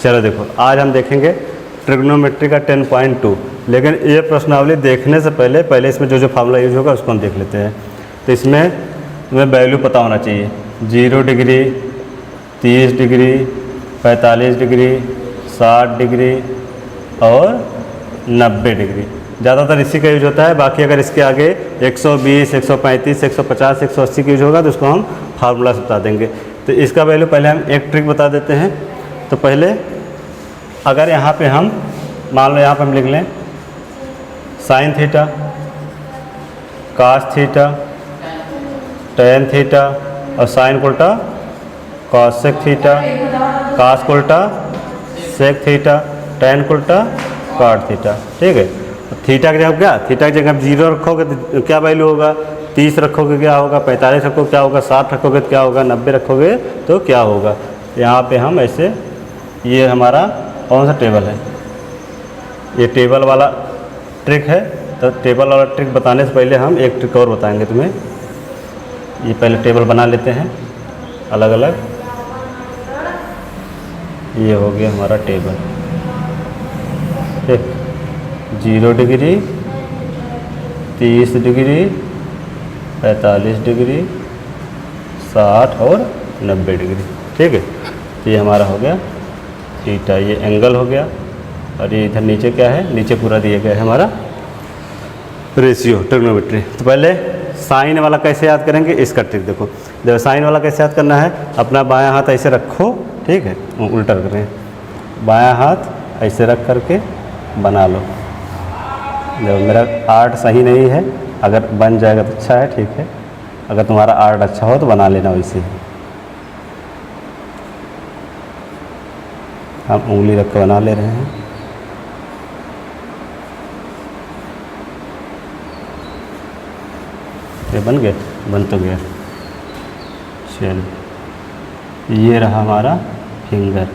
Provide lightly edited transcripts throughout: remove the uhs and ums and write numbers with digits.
चलो देखो, आज हम देखेंगे ट्रिग्नोमेट्री का 10.2, लेकिन ये प्रश्नावली देखने से पहले इसमें जो फार्मूला यूज होगा उसको हम देख लेते हैं। तो इसमें तुम्हें वैल्यू पता होना चाहिए, 0 डिग्री, 30 डिग्री, 45 डिग्री, 60 डिग्री और 90 डिग्री। ज़्यादातर इसी का यूज होता है। बाकी अगर इसके आगे 120, 135, 150, 180 का यूज होगा तो उसको हम फार्मूला से बता देंगे। तो इसका वैल्यू पहले हम एक ट्रिक बता देते हैं। तो पहले अगर यहाँ पे हम मान लो यहाँ पे हम लिख लें sine theta, cos theta, tan theta और साइन को उल्टा कॉसेक थीटा, कास को उल्टा सेक थीटा, टेन को उल्टा कॉट थीटा। ठीक है, थीटा की जगह क्या, थीटा की जगह आप 0 रखोगे तो क्या वैल्यू होगा, 30 रखोगे क्या होगा, 45 रखोगे क्या होगा, 60 रखोगे तो क्या होगा, 90 रखोगे तो क्या होगा। यहाँ पे हम ऐसे, ये हमारा कौन सा टेबल है, ये टेबल वाला ट्रिक है। तो टेबल वाला ट्रिक बताने से पहले हम एक ट्रिक और बताएंगे तुम्हें। ये पहले टेबल बना लेते हैं अलग अलग। ये हो गया हमारा टेबल, ठीक, 0 डिग्री, 30 डिग्री, 45 डिग्री, 60 और 90 डिग्री। ठीक है, तो ये हमारा हो गया थीटा, ये एंगल हो गया। और ये इधर नीचे क्या है, नीचे पूरा दिया गया है हमारा रेशियो ट्रिग्नोमेट्री। तो पहले साइन वाला कैसे याद करेंगे, इसका ट्रिक देखो। जब साइन वाला कैसे याद करना है, अपना बायां हाथ ऐसे रखो, ठीक है, उल्टा कर रहे हैं, बायां हाथ ऐसे रख करके बना लो। जब मेरा आर्ट सही नहीं है, अगर बन जाएगा तो अच्छा है, ठीक है, अगर तुम्हारा आर्ट अच्छा हो तो बना लेना वैसे ही। हम उंगली रख कर बना ले रहे हैं। ये बन गया, बन तो गया। चलो, ये रहा हमारा फिंगर,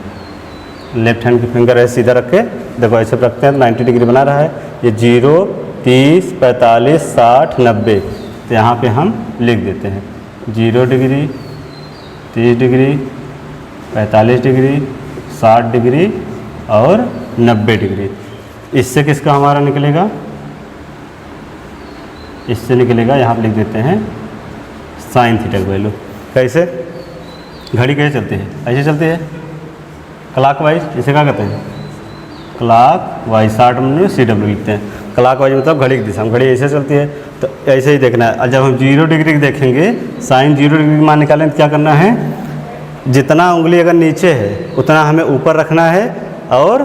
लेफ्ट हैंड की फिंगर ऐसे सीधा रख के देखो, ऐसे रखते हैं तो 90 डिग्री बना रहा है। ये 0, 30, 45, 60, 90। तो यहाँ पे हम लिख देते हैं 0 डिग्री, 30 डिग्री, 45 डिग्री, 60 डिग्री और 90 डिग्री। इससे किसका हमारा निकलेगा, इससे निकलेगा, यहाँ पे लिख देते हैं साइन थीटा की वैल्यू। कैसे, घड़ी कैसे चलती है, ऐसे चलती है क्लॉक वाइज, इसे क्या कहते हैं क्लॉक वाइज, 60 में CW लिखते हैं। क्लॉक वाइज मतलब घड़ी की दिशा में, घड़ी ऐसे चलती है तो ऐसे ही देखना है। और जब हम 0 डिग्री देखेंगे, साइन 0 डिग्री मान निकालें तो क्या करना है, जितना उंगली अगर नीचे है उतना हमें ऊपर रखना है और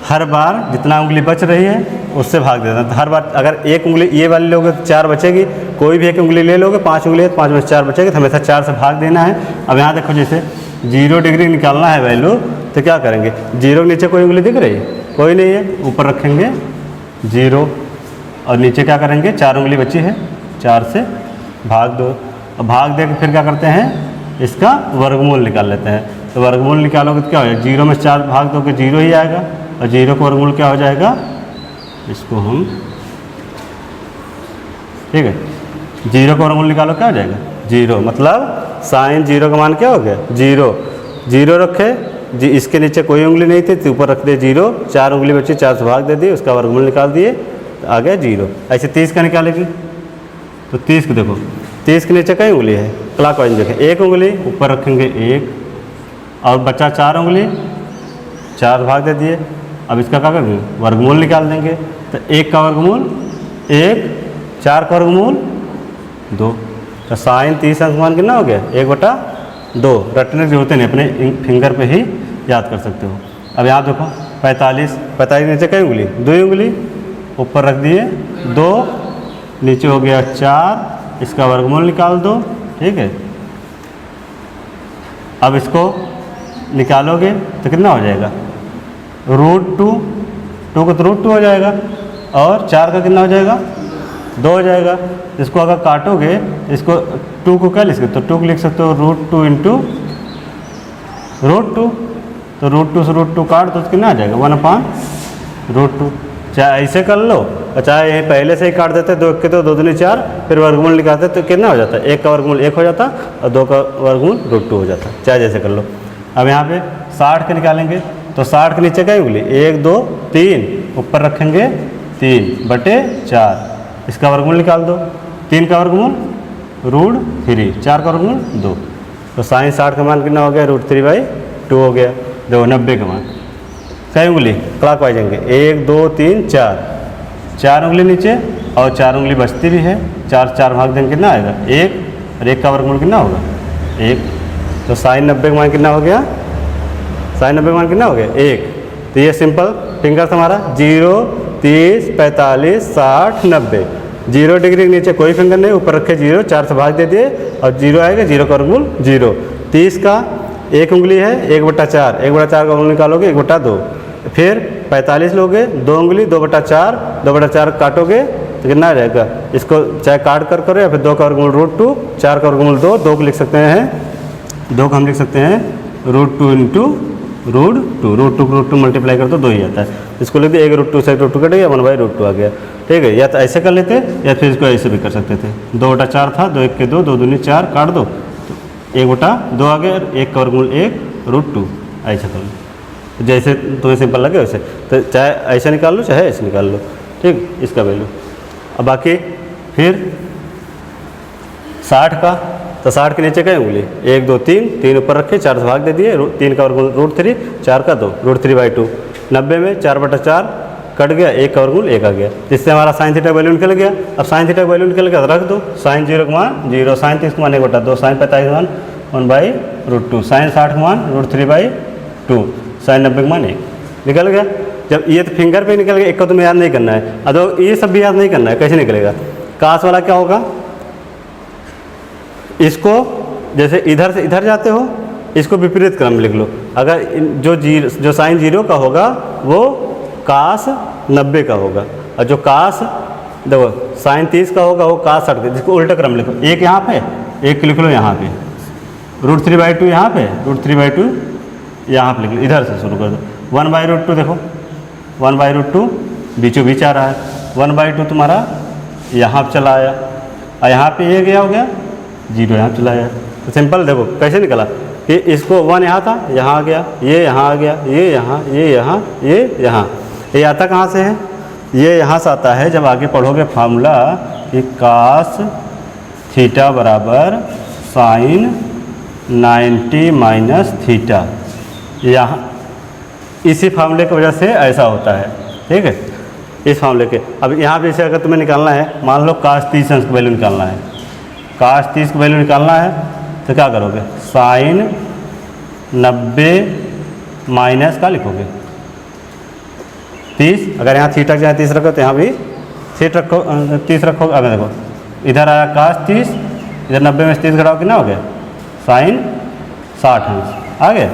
हर बार जितना उंगली बच रही है उससे भाग देना। तो हर बार अगर एक उंगली ये वाली लोगे तो 4 बचेगी, कोई भी एक उंगली ले लोगे, 5 उंगली है तो 5 में 4 बचेगी, तो हमेशा 4 से भाग देना है। अब यहाँ देखो, जैसे 0 डिग्री निकालना है वैल्यू, तो क्या करेंगे, 0 के नीचे कोई उंगली दिख रही है, कोई नहीं है, ऊपर रखेंगे 0 और नीचे क्या करेंगे, 4 उंगली बची है, 4 से भाग दो। और भाग दे के फिर क्या करते हैं, इसका वर्गमूल निकाल लेते हैं। तो वर्गमूल निकालोगे तो क्या हो जाएगा, 0 में 4 भाग दोगे 0 ही आएगा, और 0 का वर्गमूल क्या हो जाएगा, इसको हम, ठीक है, 0 का वर्गमूल निकालो क्या हो जाएगा 0, मतलब साइन 0 का मान क्या हो गया 0। 0 रखे जी, इसके नीचे कोई उंगली नहीं थी तो ऊपर रख दे 0, 4 उंगली बची, 4 से भाग दे दिए, उसका वर्गमूल निकाल दिए तो आ गया 0। ऐसे 30 का निकालेगी तो 30 को देखो, 30 के नीचे कई उंगली है, क्लॉक वाइज देखें, एक उंगली ऊपर रखेंगे 1 और बचा 4 उंगली, 4 भाग दे दिए। अब इसका क्या करेंगे, वर्गमूल निकाल देंगे। तो 1 का वर्गमूल 1, 4 का वर्गमूल 2। तो साइन 30 अंश मान कितना हो गया 1/2। रटने की जरूरत नहीं, अपने फिंगर पे ही याद कर सकते हो। अब यहाँ देखो 45 नीचे कई उंगली, 2 उंगली ऊपर रख दिए, 2 नीचे हो गया 4, इसका वर्गमूल निकाल दो, ठीक है। अब इसको निकालोगे तो कितना हो जाएगा, √2, 2 का तो √2 हो जाएगा, और 4 का कितना हो जाएगा 2 हो जाएगा। इसको अगर काटोगे, इसको 2 को क्या लिख सकते हो, 2 को लिख सकते हो √2 इंटू √2। तो √2 से √2 काट दो तो कितना आ जाएगा 1/√2। चाहे ऐसे कर लो और चाहे यही पहले से ही काट देते, 2 के तो 2 दूनी 4, फिर वर्गमूल निकालते तो कितना हो जाता है, 1 का वर्गमूल 1 हो जाता और 2 का वर्गमूल √2 हो जाता, चाहे जैसे कर लो। अब यहाँ पे 60 के निकालेंगे तो 60 के नीचे क्या उंगली 1 2 3, ऊपर रखेंगे 3/4, इसका वर्गमूल निकाल दो। 3 का वर्गमूल √3, 4 का वर्गमूल 2, तो साइन 60 का मान कितना हो गया √3/2 हो गया। देखो 90 का मान कई उंगली क्लॉक वाइज जाएंगे 1 2 3 4, 4 उंगली नीचे और 4 उंगली बचती भी है, 4 भाग देंगे कितना आएगा 1, और 1 का वर्गमूल कितना होगा 1, तो साइन 90 का मान कितना हो गया, साइन 90 का मान कितना हो गया 1। तो ये सिंपल फिंगर्स हमारा 0 30 45 60 90, 0 डिग्री के नीचे कोई फिंगर नहीं, ऊपर रखे 0, 4 से भाग दे दिए और 0 आएगा, 0 का वर्गमूल 0। 30 का 1 उंगली है 1/4, 1/4 का वर्गमूल निकालोगे 1/2, फिर 45 लोगे 2 उंगली 2/4, 2/4 काटोगे तो कितना आ जाएगा, इसको चाहे काट कर करो या फिर 2 का वर्गमूल √2, 4 का वर्गमूल 2, 2 को लिख सकते हैं, 2 को हम लिख सकते हैं √2 × √2 को √2 मल्टीप्लाई कर दो 2 ही आता है, इसको लिख दिया 1 √2 से √2 कटेगा 1/√2 आ गया। ठीक है, या तो ऐसे कर लेते या फिर इसको ऐसे भी कर सकते थे। 2/4 था, 2 1 के 2, 2 दूनी 4, काट दो तो 1/2 आ गया, 1 का वर्गमूल 1 √2, ऐसा कर लो जैसे तुम्हें सिंपल लगे वैसे, तो चाहे ऐसे निकाल लो चाहे ऐसे निकाल लो। ठीक, इसका वैल्यू। अब बाकी फिर 60 का, तो 60 के नीचे क्या उंगली 1 2 3, 3 ऊपर रखे 4 से भाग दे दिए, 3 का वर्गमूल √3, 4 का 2 √3/2, 90 में 4/4 कट गया, 1 का वर्गमूल 1 आ गया, जिससे हमारा साइन थीटा वैल्यू निकल गया। अब साइन थीटा वैल्यू निकल गया तो रख दो, साइन 0 का मान 0, साइन 30 का मान 1/2, साइन 45 का मान 1/√2, साइन 60 का मान √3/2, साइन 90 का मान 1 निकल गया। जब ये तो फिंगर पे निकल गया, एक को तुम्हें याद नहीं करना है, अब ये सब भी याद नहीं करना है, कैसे निकलेगा। कास वाला क्या होगा, इसको जैसे इधर से इधर जाते हो, इसको विपरीत क्रम में लिख लो। अगर जो साइन 0 का होगा वो कास 90 का होगा, और जो कास देखो साइन 30 का होगा वो कास 60 का, जिसको उल्टा क्रम लिखो। एक यहाँ पे, एक लिख लो यहाँ पे, √3/2 यहाँ पे, √3/2 यहाँ पे लिख लो, इधर से शुरू कर दो। 1/√2 देखो 1/√2 बीचों बीच आ रहा है, 1/2 तुम्हारा यहाँ पे चला आया, और यहाँ पे ये गया हो गया 0 यहाँ चला आया। तो सिंपल देखो कैसे निकला कि इसको 1 यहाँ था, यहाँ आ गया, ये यहाँ आ गया, ये यहाँ, ये यहाँ, ये यहाँ, ये आता कहाँ से है, ये यहाँ से आता है जब आगे पढ़ोगे फार्मूला कि कास थीटा बराबर साइन 90 - थीटा, यहाँ इसी फार्मूले की वजह से ऐसा होता है। ठीक है, इस फार्मूले के। अब यहाँ पे से अगर तुम्हें निकालना है, मान लो कास 30 अंश का वैल्यू निकालना है, कास 30 का वैल्यू निकालना है तो क्या करोगे, साइन 90 माइनस का लिखोगे 30, अगर यहाँ थीटा के जहाँ 30 रखो तो यहाँ भी 30 रखोगे। अब देखो इधर आया कास 30, इधर 90 में 30 घटाओ कितना हो गया, साइन 60 अंश आ गया।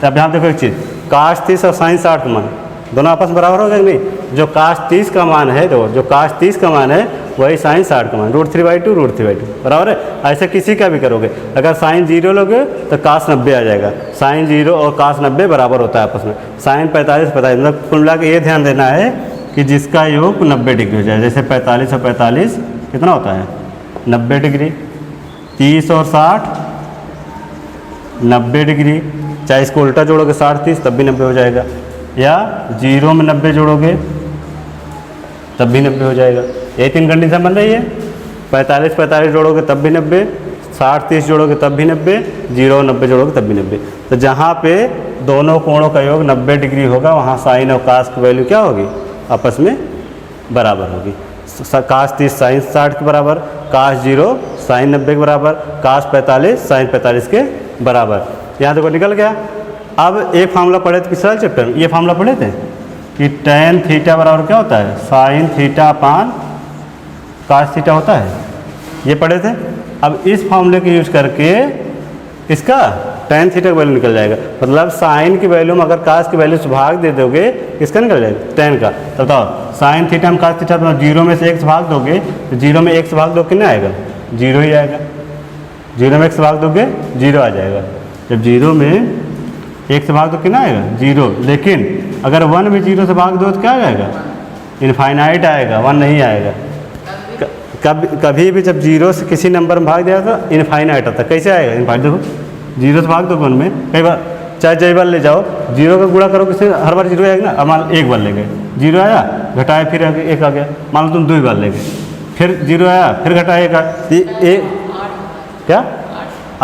तो अब यहाँ देखो एक चीज़, कास 30 और साइन 60 का मान दोनों आपस में बराबर हो गया कि नहीं। जो कास 30 का मान है, देखो जो कास 30 का मान है वही साइन 60 का मान, √3/2 √3/2 बराबर है। ऐसे किसी का भी करोगे, अगर साइन 0 लोगे तो कास 90 आ जाएगा, साइन 0 और कास 90 बराबर होता है आपस में। साइन 45 मतलब कुल मिला के ये ध्यान देना है कि जिसका योग 90 डिग्री हो जाए, जैसे 45 और 45 कितना होता है 90 डिग्री, 30 और 60 90 डिग्री, चाहे इसको उल्टा जोड़ोगे 60 30 तब भी 90 हो जाएगा, या 0 में 90 जोड़ोगे तब भी 90 हो जाएगा। ये 3 कंडीशन बन रही है। 45 45 जोड़ोगे तब भी 90, 60 30 जोड़ोगे तब भी 90, 0 और 90 जोड़ोगे तब भी 90। तो जहाँ पे दोनों कोणों का योग 90 डिग्री होगा वहाँ साइन और कास की वैल्यू क्या होगी, आपस में बराबर होगी। कास 30 साइन 60 के बराबर, कास 0 साइन 90 के बराबर, कास 45 साइन 45 के बराबर। यहाँ देखो निकल गया। अब एक फार्मूला पढ़े थे पिछले चैप्टर में, ये फार्मूला पढ़े थे कि tan थीटा बराबर क्या होता है, sine theta upon cos theta होता है, ये पढ़े थे। अब इस फार्मूले को यूज करके इसका tan थीटा का वैल्यू निकल जाएगा। मतलब साइन की वैल्यू में अगर कास की वैल्यू से भाग दे दोगे किसका निकल जाएगा, tan का। तो बताओ साइन थीटा में कास थीटा, तो 0 में से 1 से भाग दोगे तो 0 में 1 से भाग दो कितना आएगा, 0 ही आएगा। 0 में 1 से भाग दोगे 0 आ जाएगा। जब 0 में 1 से भाग दो कितना आएगा, 0। लेकिन अगर 1 में 0 से भाग दो तो क्या आ जाएगा, इनफाइनाइट आएगा, 1 नहीं आएगा। कभी भी जब 0 से किसी नंबर में भाग दिया तो इनफाइनाइट आता है। कैसे आएगा इनफाइनाइट, देखो 0 से भाग दो 1 में, कई बार चाहे जय बार ले जाओ, जीरो का गुणा करो किससे, हर बार जीरो आएगा ना। अब मान लो एक बार ले गए, जीरो आया, घटाए फिर एक आ गया। मान लो तुम 2 बार ले गए, फिर जीरो आया, फिर घटाए एक क्या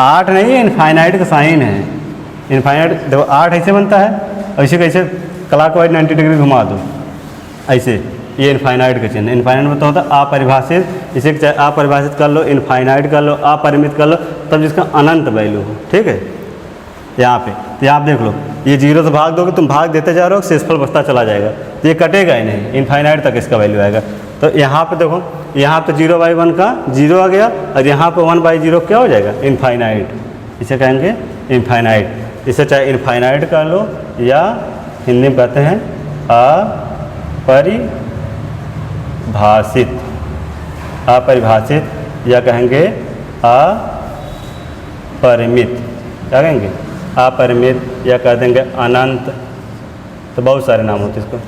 8 नहीं है, इनफाइनाइट का साइन है। इनफाइनाइट देखो 8 ऐसे बनता है, ऐसे कैसे क्लॉकवाइज 90 डिग्री घुमा दो ऐसे, ये इनफाइनाइट का चिन्ह। इनफाइनाइट मतलब होता है अपरिभाषित, इसे चाहे अपरिभाषित कर लो, इनफाइनाइट कर लो, अपरिमित कर लो, तब जिसका अनंत वैल्यू हो। ठीक है, यहाँ पे तो यहाँ आप देख लो, ये जीरो से भाग दोगे, तुम भाग देते जा रहे हो, शेषफल बचता चला जाएगा, तो ये कटेगा ही नहीं, इनफाइनाइट तक इसका वैल्यू आएगा। तो यहाँ पे देखो, यहाँ पे 0/1 का 0 आ गया, और यहाँ पे 1/0 क्या हो जाएगा, इनफाइनाइट। इसे कहेंगे इनफाइनाइट। इसे चाहे इनफाइनाइट कर लो, या हिंदी में कहते हैं अपरिभाषित, अपरिभाषित, या कहेंगे अपरिमित। क्या कहेंगे, अपरिमित, या कह देंगे अनंत। तो बहुत सारे नाम होते हैं इसको।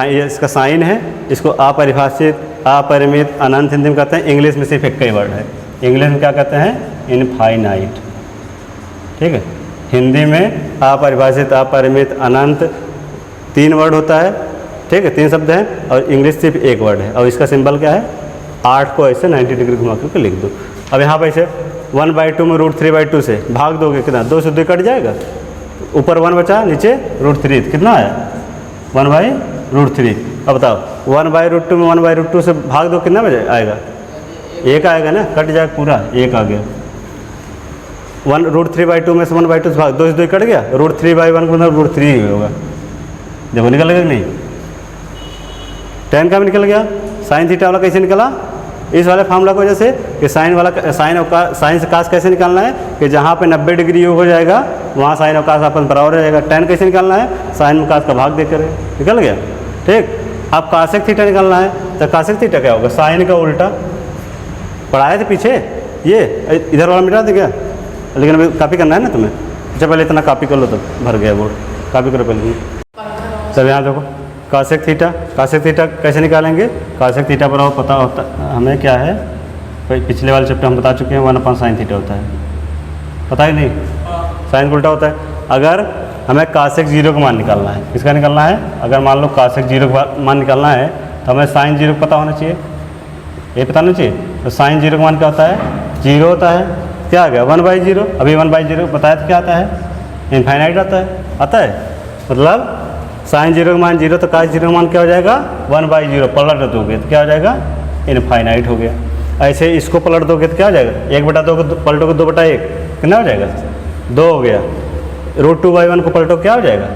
ये इसका साइन है, इसको अपरिभाषित, अपरिमित, अनंत हिंदी में कहते हैं। इंग्लिश में सिर्फ एक ही वर्ड है, इंग्लिश में क्या कहते हैं, इनफाइनाइट। ठीक है, हिंदी में अपरिभाषित, अपरिमित, अनंत 3 वर्ड होता है। ठीक है, 3 शब्द हैं, और इंग्लिश सिर्फ एक वर्ड है। और इसका सिंबल क्या है, 8 को ऐसे 90 डिग्री घुमा करके लिख दो। अब यहाँ पर ऐसे 1/2 में √3/2 से भाग दोगे, कितना, 2 से 2 कट जाएगा, ऊपर 1 बचा, नीचे √3, कितना आया, 1/√3। अब बताओ 1/√2 में 1/√2 से भाग दो, कितना बजे आएगा, 1 आएगा ना, कट जाएगा पूरा, 1 आ गया। 1√3/2 में से 1/2 से भाग, 2 से 2 कट गया, √3/1 का मतलब √3 ही होगा। देखो निकल गया नहीं, tan का भी निकल गया। साइन थीटा वाला कैसे निकला, इस वाले फार्मूला की वजह से कि साइन वाला, साइन से कास कैसे निकालना है, कि जहाँ पे 90 डिग्री योग हो जाएगा वहाँ साइन और कास अपन बराबर हो जाएगा। tan कैसे निकालना है, साइन में कास का भाग देकर निकल गया। ठीक, अब कासेक थीटा निकालना है, तो कासेक थीटा क्या होगा, साइन का उल्टा। पढ़ाए थे पीछे, ये इधर वाला मिटा दे क्या, लेकिन अभी कॉपी करना है ना तुम्हें। अच्छा पहले इतना कॉपी कर लो, तो भर गया बोर्ड, कॉपी करो पहले। चल यहाँ देखो, कासेक थीटा, कासेक थीटा कैसे निकालेंगे, कासेक थीटा बराबर पता होता हमें क्या है, पिछले वाले चैप्टर हम बता चुके हैं, 1/sin थीटा होता है, पता ही नहीं, साइन उल्टा होता है। अगर हमें कासेक 0 का मान निकालना है, किसका निकालना है, अगर मान लो कासेक 0 का मान निकालना है, तो हमें साइन 0 पता होना चाहिए, ये पता होना चाहिए। तो साइन 0 का मान क्या होता है, 0 होता है, क्या आ गया 1/0। अभी 1/0 बताया तो क्या आता है, इनफाइनाइट आता है। मतलब साइन 0 का मान 0, तो कास 0 का मान क्या हो जाएगा, 1/0। पलट दोगे तो क्या हो जाएगा, इनफाइनाइट हो गया। ऐसे इसको पलट दोगे तो क्या हो जाएगा, 1/2 को पलटोगे 2/1, कितना हो जाएगा, 2 हो गया। √2/1 को पलटो क्या हो जाएगा,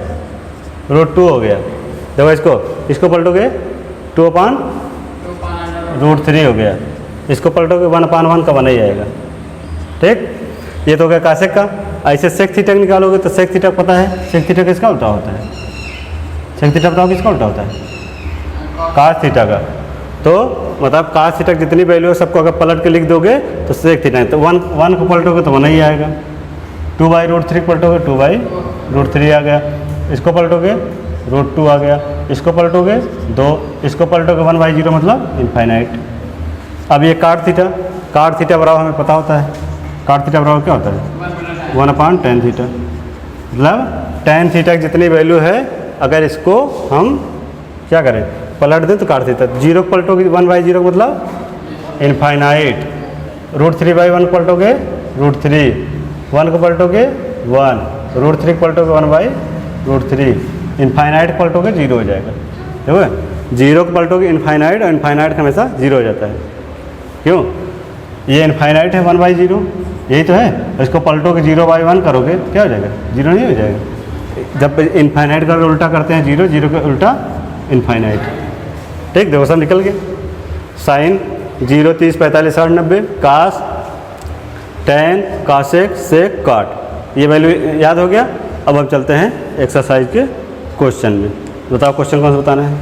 √2 हो गया। देखो इसको पलटोगे 2/√3 हो गया। इसको पलटोगे 1/1 का बना ही जाएगा। ठीक, ये तो हो गया कासेक का। ऐसे सेक थीटा निकालोगे तो सेक थीटा पता है, सेक थीटा किसका उल्टा होता है, सेक थीटा बताओ किसका उल्टा होता है, कास थीटा का। तो मतलब कास थीटा जितनी वैल्यू है सबको अगर पलट के लिख दोगे तो सेक थीटा है। तो 1 को पलटोगे तो 1 ही आएगा, 2/√3 पलटोगे 2/√3 आ गया। इसको पलटोगे √2 आ गया, इसको पलटोगे 2, इसको पलटोगे 1/0 मतलब इनफाइनाइट। अब ये काट थीटा बराबर हमें पता होता है, काट थीटा बराबर क्या होता है, 1/tan थीटा। मतलब tan थीटा की जितनी वैल्यू है, अगर इसको हम क्या करें, पलट दें तो काट थीटा। 0 को पलटोगे 1/0 मतलब इनफाइनाइट, √3/1 पलटोगे √3, 1 को पलटोगे 1, √3 को पलटोगे 1/√3, इनफाइनाइट पलटोगे 0 हो जाएगा। देखो 0 को पलटोगे इनफाइनाइट, और इनफाइनाइट हमेशा 0 हो जाता है। क्यों, ये इनफाइनाइट है 1/0, यही तो है। इसको पलटोगे 0/1 करोगे क्या हो जाएगा, 0 नहीं हो जाएगा। जब इनफाइनाइट का उल्टा करते हैं 0 का उल्टा इनफाइनाइट। ठीक, देखो सब निकल गए। साइन 0, 30, 45, 60, 90, कास, tan, कासेक, सेक, काट, ये वैल्यू याद हो गया। अब हम चलते हैं एक्सरसाइज के क्वेश्चन में। बताओ क्वेश्चन कौन सा बताना है,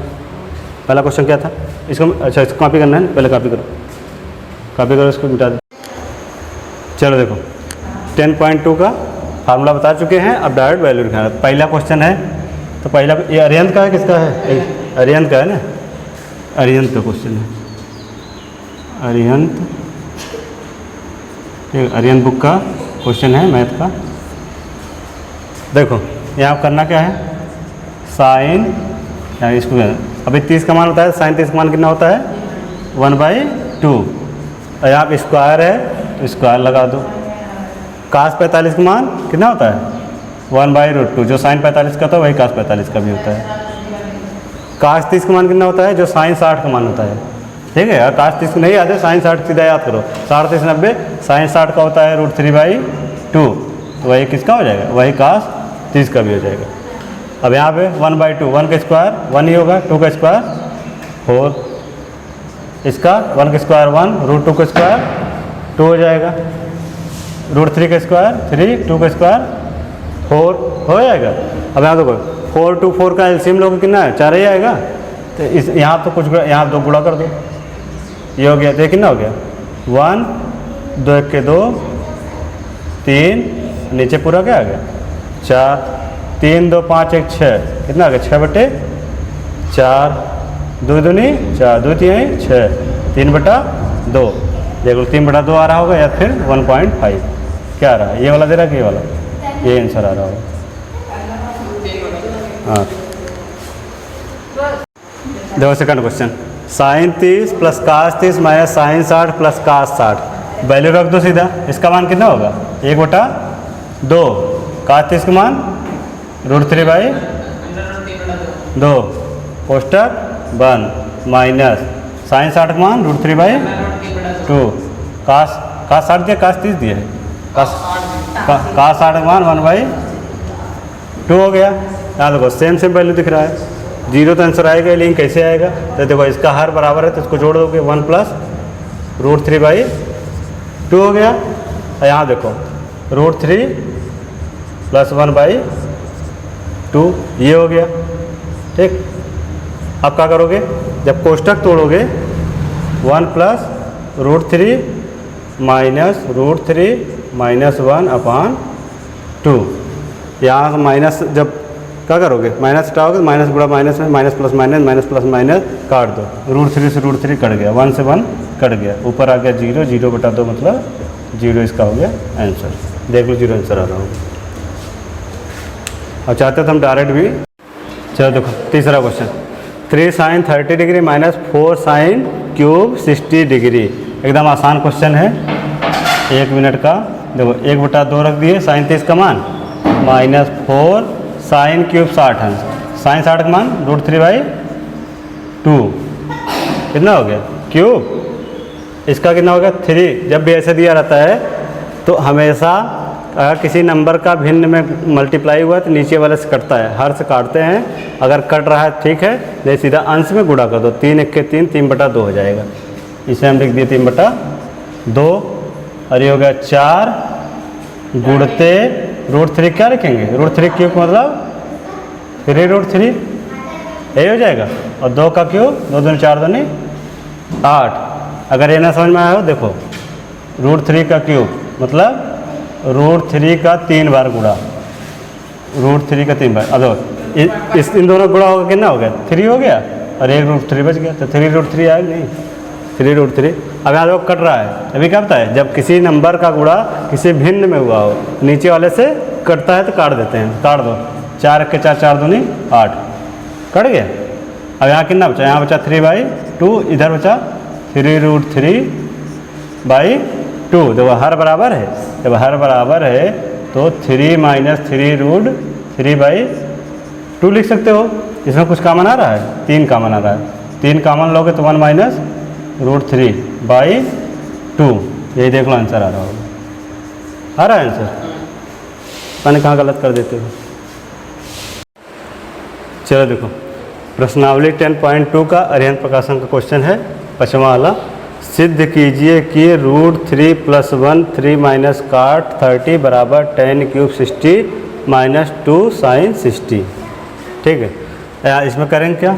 पहला क्वेश्चन क्या था, इसको अच्छा इसको कॉपी करना है, पहले कॉपी करो, इसको मिटा दो। चलो देखो 10.2 का फार्मूला बता चुके हैं, अब डायरेक्ट वैल्यू लिखना है। पहला क्वेश्चन है, तो पहला ये अरिहंत का है, किसका है, अरिहंत का है ना, अरिहंत का क्वेश्चन है, अरिहंत, अरिहंत बुक का क्वेश्चन है मैथ का। देखो यहाँ करना क्या है, साइन यहाँ इसको अभी 30 का मान होता है, साइन 30 का मान कितना होता है 1/2। और यहाँ पे स्क्वायर है तो स्क्वायर लगा दो। कास 45 का मान कितना होता है 1/√2, जो साइन 45 का था वही कास 45 का भी होता है। कास 30 का मान कितना होता है, जो साइन 60 का मान होता है। ठीक है, अगर कास 30 नहीं याद है, साइन 60 सीधा याद करो, 60 30 90, साइन 60 का होता है √3/2, तो वही किसका हो जाएगा, वही कास 30 का भी हो जाएगा। अब यहाँ पे 1/2, 1 का स्क्वायर 1 ही होगा, 2 का स्क्वायर 4, इसका 1 का स्क्वायर 1, √2 का स्क्वायर 2 हो जाएगा, √3 का स्क्वायर 3, 2 का स्क्वायर 4 हो जाएगा। अब यहाँ देखो 4 2 4 का एलसीएम लोग कितना है 4 ही आएगा, तो इस यहाँ तो कुछ यहाँ 2 गुणा कर दो, ये हो गया, तो कितना हो गया 1 2 1 के 2 3, नीचे पूरा क्या आ गया 4, 3 2 5 1 6, कितना आ गया 6/4, 2 दूनी 4, 2 3 6, 3/2, देख लो 3/2 आ रहा होगा, या फिर 1.5 क्या आ रहा है, ये वाला दे रहा है कि ये वाला, ये आंसर आ रहा होगा। हाँ देखो second question, sine 30 plus cos 30 minus sine 60 plus cos 60, value रख दो सीधा। इसका मान कितना होगा 1/2, कास 30 का मान √3/2, कोष्टक बंद, माइनस साइन 60 का मान √3/2, कास 60 दिया, कास 30 दिया है, कास 60 का मान 1/2 हो गया। यहाँ देखो सेम वैल्यू दिख रहा है, 0 तो आंसर आएगा, लेकिन कैसे आएगा, तो देखो इसका हर बराबर है तो इसको जोड़ दोगे, 1 + √3/2 हो गया। और यहाँ देखो √3 + 1/2 ये हो गया। ठीक, अब क्या करोगे, जब कोष्टक तोड़ोगे 1 + √3 माइनस √3 माइनस 1/2, यहाँ माइनस जब क्या करोगे माइनस हटाओगे, माइनस गुणा माइनस में, minus plus minus, minus plus minus काट दो, √3 से √3 कट गया, 1 से 1 कट गया, ऊपर आ गया 0, 0/2 मतलब 0, इसका हो गया आंसर। देख लो 0 आंसर आ रहा होगा। और चाहते तो हम डायरेक्ट भी, चलो देखो तीसरा question, 3 sin 30 degree minus 4 sin cube 60 degree, एकदम आसान क्वेश्चन है, 1 मिनट का। देखो 1/2 रख दिए, साइन 30 का मान माइनस 4 साइन क्यूब 60 है, साइन 60 का मान √3/2, कितना हो गया क्यूब, इसका कितना हो गया 3। जब भी ऐसे दिया रहता है तो हमेशा अगर किसी नंबर का भिन्न में मल्टीप्लाई हुआ तो नीचे वाले से कटता है, हर से काटते हैं, अगर कट रहा है ठीक है, नहीं सीधा अंश में गुणा कर दो, 3 1 के 3, 3/2 हो जाएगा, इसे हम लिख दिए 3/2। और ये हो गया 4 गुणते √3 क्या लिखेंगे, √3 क्यूब मतलब 3√3, यही हो जाएगा। और 2 का क्यूब, 2 दूनी 4 दूनी 8। अगर ये ना समझ में आया हो, देखो √3 का क्यूब मतलब √3 का 3 बार गुणा, √3 का 3 बार। अब इन दोनों गुणा होगा कितना हो गया 3 हो गया, और एक √3 बच गया, तो 3√3 आएगा नहीं, 3√3। अब यहाँ लोग कट रहा है, अभी क्या होता है जब किसी नंबर का गुणा किसी भिन्न में हुआ हो, नीचे वाले से कटता है तो काट देते हैं, काट दो, 4 के 4, 4 दूनी 8, कट गया। अब यहाँ कितना बचा, यहाँ बचा 3/2, इधर बचा 3√3/2। देखो हर बराबर है, जब हर बराबर है तो 3 माइनस 3√3/2 लिख सकते हो। इसमें कुछ कॉमन आ रहा है, 3 कॉमन आ रहा है, 3 कॉमन लोगे तो 1 माइनस √3/2, यही देख लो आंसर आ रहा होगा। आ रहा है आंसर, मैंने कहाँ गलत कर देते हो। चलो देखो प्रश्नावली 10.2 का अरिहंत प्रकाशन का क्वेश्चन है, 5वां वाला, सिद्ध कीजिए कि √3 + 1 3 माइनस cot 30 बराबर 10 क्यूब 60 माइनस 2 sin 60। ठीक है, इसमें करेंगे क्या,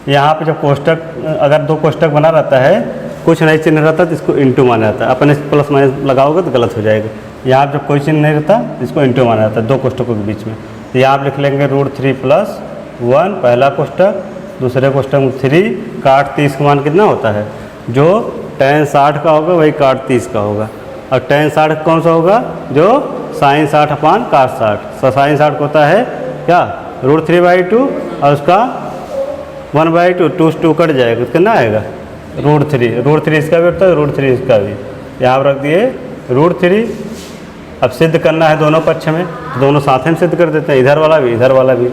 यहाँ पे जब कोष्टक अगर 2 कोष्टक बना रहता है, कुछ नहीं चिन्ह रहता तो इसको इंटू माना जाता है, अपने प्लस माइनस लगाओगे तो गलत हो जाएगा। यहाँ जब कोई चिन्ह नहीं रहता इसको इंटू माना जाता है 2 कोष्टकों के बीच में। तो यहाँ आप लिख लेंगे √3 + 1 पहला कोष्टक, दूसरे कोष्टक में 3, cot 30 का मान कितना होता है, जो tan 60 का होगा वही cot 30 का होगा। और tan 60 कौन सा होगा, जो sin 60/cos 60। sin 60 को होता है क्या, √3/2 और उसका 1/2, 2 कट जाएगा, कितना आएगा √3 इसका भी होता है, √3 इसका भी। यहाँ पर रख दिए √3। अब सिद्ध करना है दोनों पक्ष में, तो दोनों साथ में सिद्ध कर देते हैं, इधर वाला भी इधर वाला भी।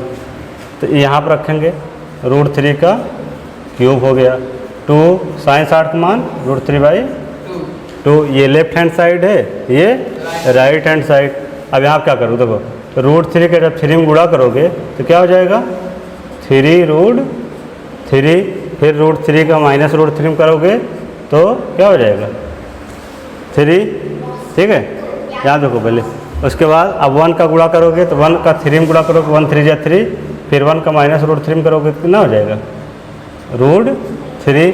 तो यहाँ पर रखेंगे √3 का क्यूब हो गया, 2 sin 60 का मान √3/2। ये लेफ्ट हैंड साइड है, ये राइट हैंड साइड। अब यहाँ क्या करो, देखो √3 का जब 3 में गुणा करोगे तो क्या हो जाएगा 3√3, फिर √3 का माइनस √3 में करोगे तो क्या हो जाएगा 3, ठीक है। यहाँ देखो पहले, उसके बाद अब 1 का गुणा करोगे तो 1 का 3 में गुणा करोगे, 1 3 = 3, फिर 1 का माइनस √3 में करोगे तो कितना हो जाएगा √3।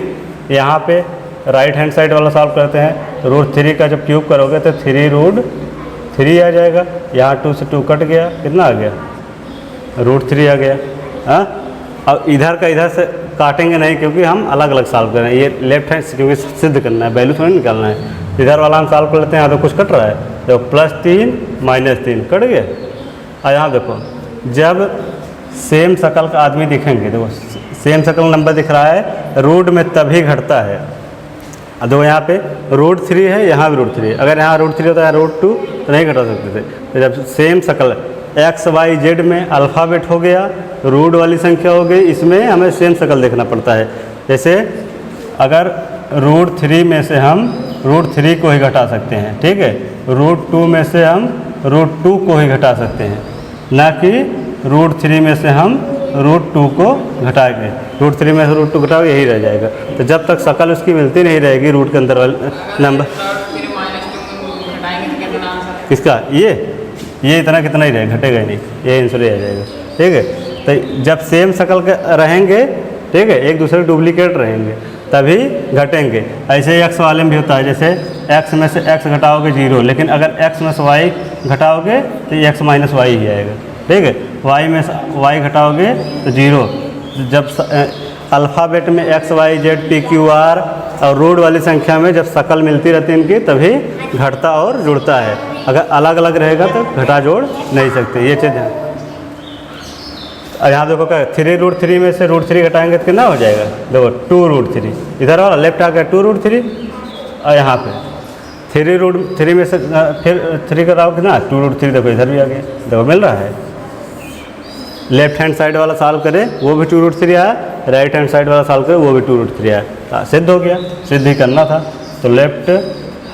यहाँ पे राइट हैंड साइड वाला सॉल्व करते हैं, √3 का जब क्यूब करोगे तो 3√3 आ जाएगा। यहाँ 2 से 2 कट गया, कितना आ गया √3 आ गया। हाँ, अब इधर का इधर से काटेंगे नहीं, क्योंकि हम अलग अलग सॉल्व कर रहे हैं। ये लेफ्ट हैंड से क्योंकि सिद्ध करना है, वैल्यू थोड़ी निकालना है। इधर वाला हम सॉल्व कर लेते हैं। यहाँ तो कुछ कट रहा है, देखो +3 -3 कट गया। और यहाँ देखो जब सेम शकल का आदमी दिखेंगे, देखो सेम शकल नंबर दिख रहा है, रूट में तभी घटता है। अब देखो यहाँ पे √3 है, यहाँ भी √3 है। अगर यहाँ √3 होता है √2 तो नहीं घटा सकते थे। तो जब सेम शकल x y z में अल्फ़ाबेट हो गया, रूट वाली संख्या हो गई, इसमें हमें सेम शकल देखना पड़ता है। जैसे अगर √3 में से हम √3 को ही घटा सकते हैं, ठीक है। √2 में से हम √2 को ही घटा सकते हैं, ना कि √3 में से हम √2 को घटाएंगे। √3 में से √2 घटाओगे, यही रह जाएगा। तो जब तक शकल उसकी मिलती नहीं रहेगी रूट के अंदर वाले नंबर, किसका ये इतना कितना ही रहेगा, घटेगा ही नहीं, ये आंसर ही आ जाएगा, ठीक है। तो जब सेम शकल के रहेंगे, ठीक है, एक दूसरे डुप्लीकेट रहेंगे तभी घटेंगे। ऐसे ही x वाले में भी होता है, जैसे x में से x घटाओगे 0, लेकिन अगर x में से y घटाओगे तो x - y ही आएगा, ठीक है। y में से y घटाओगे तो 0। जब अल्फ़ाबेट में x y z p q r और रूट वाली संख्या में जब शकल मिलती रहती है इनकी, तभी घटता और जुड़ता है। अगर अलग अलग रहेगा तो घटा जोड़ नहीं सकते, ये चीज़ है। और यहाँ देखो क्या, 3√3 में से √3 घटाएंगे तो कितना हो जाएगा, देखो 2√3, इधर वाला लेफ्ट आ गया 2√3, और यहाँ पे 3√3 में से फिर 3 घटाओगे ना 2√3, देखो इधर भी आ गया, देखो मिल रहा है। लेफ्ट हैंड साइड वाला सॉल्व करें वो भी 2√3 आया, राइट हैंड साइड वाला सॉल्व करें वो भी 2√3 आया, सिद्ध हो गया। सिद्ध ही करना था, तो लेफ्ट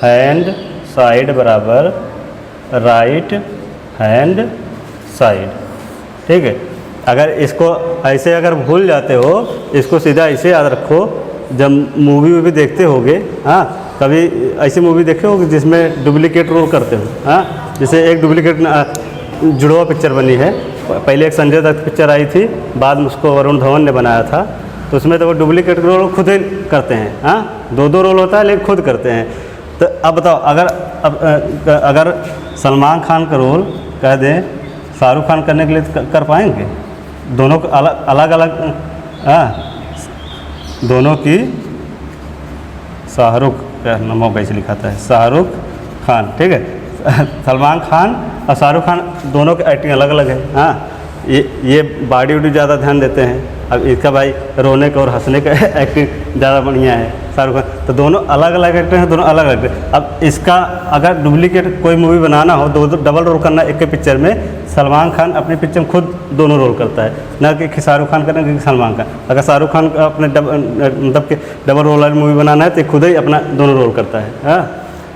हैंड साइड बराबर राइट हैंड साइड, ठीक है। अगर इसको ऐसे अगर भूल जाते हो, इसको सीधा ऐसे याद रखो। जब मूवी देखते होगे, हाँ, कभी ऐसी मूवी देखे होगे जिसमें डुप्लीकेट रोल करते हो, हाँ, जैसे एक डुप्लीकेट जुड़वा पिक्चर बनी है, पहले एक संजय दत्त पिक्चर आई थी, बाद में उसको वरुण धवन ने बनाया था। तो उसमें तो वो डुप्लीकेट रोल खुद ही करते हैं, हाँ, 2 रोल होता है लेकिन खुद करते हैं। तो अब बताओ, अगर सलमान खान का रोल कह दें शाहरुख खान करने के लिए कर पाएंगे? दोनों को अलग अलग, हाँ, दोनों की शाहरुख का नाम कैसे लिखाता है, शाहरुख खान, ठीक है। सलमान खान और शाहरुख खान दोनों की एक्टिंग अलग अलग है, हाँ। ये बॉडी वॉडी ज़्यादा ध्यान देते हैं। अब इसका भाई रोने का और हंसने का एक्टिंग ज़्यादा बढ़िया है शाहरुख खान, तो दोनों अलग अलग एक्टर हैं, दोनों अलग अलग। अब इसका अगर डुप्लीकेट कोई मूवी बनाना हो, दो डबल रोल करना एक के पिक्चर में, सलमान खान अपनी पिक्चर में खुद दोनों रोल करता है, ना कि शाहरुख खान करना कि सलमान खान। अगर शाहरुख खान अपने मतलब कि डबल रोल वाली मूवी बनाना है तो खुद ही अपना दोनों रोल करता है, हाँ।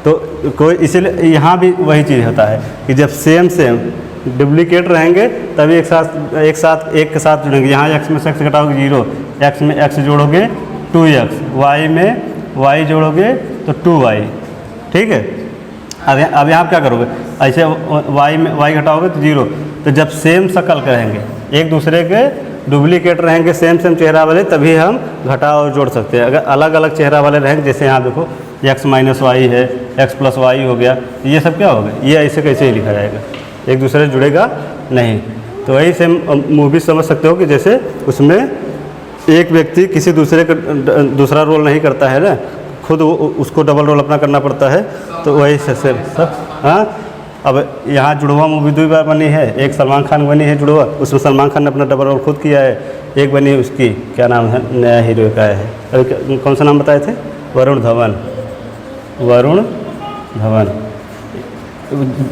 तो कोई इसीलिए यहाँ भी वही चीज़ होता है कि जब सेम डुप्लीकेट रहेंगे तभी एक के साथ जुड़ेंगे। यहाँ x में से x घटाओगे 0, x में x जोड़ोगे 2x, y में y जोड़ोगे तो 2y, ठीक है। अब यहाँ क्या करोगे, ऐसे y में y घटाओगे तो 0। तो जब सेम शकल के रहेंगे, एक दूसरे के डुप्लीकेट रहेंगे, सेम चेहरा वाले, तभी हम घटा और जोड़ सकते हैं। अगर अलग अलग चेहरा वाले रहेंगे, जैसे यहाँ देखो x - y है, x + y हो गया, ये सब क्या होगा, ये ऐसे कैसे ही लिखा जाएगा, एक दूसरे से जुड़ेगा नहीं। तो वही से मूवी समझ सकते हो कि जैसे उसमें एक व्यक्ति किसी दूसरे का दूसरा रोल नहीं करता है ना, खुद उसको डबल रोल अपना करना पड़ता है। तो वही से सब हाँ। अब यहाँ जुड़वा मूवी 2 बार बनी है, एक सलमान खान की बनी है जुड़वा, उसमें सलमान खान ने अपना डबल रोल खुद किया है। एक बनी उसकी क्या नाम है, नया हीरो का है, अभी कौन सा नाम बताए थे, वरुण धवन।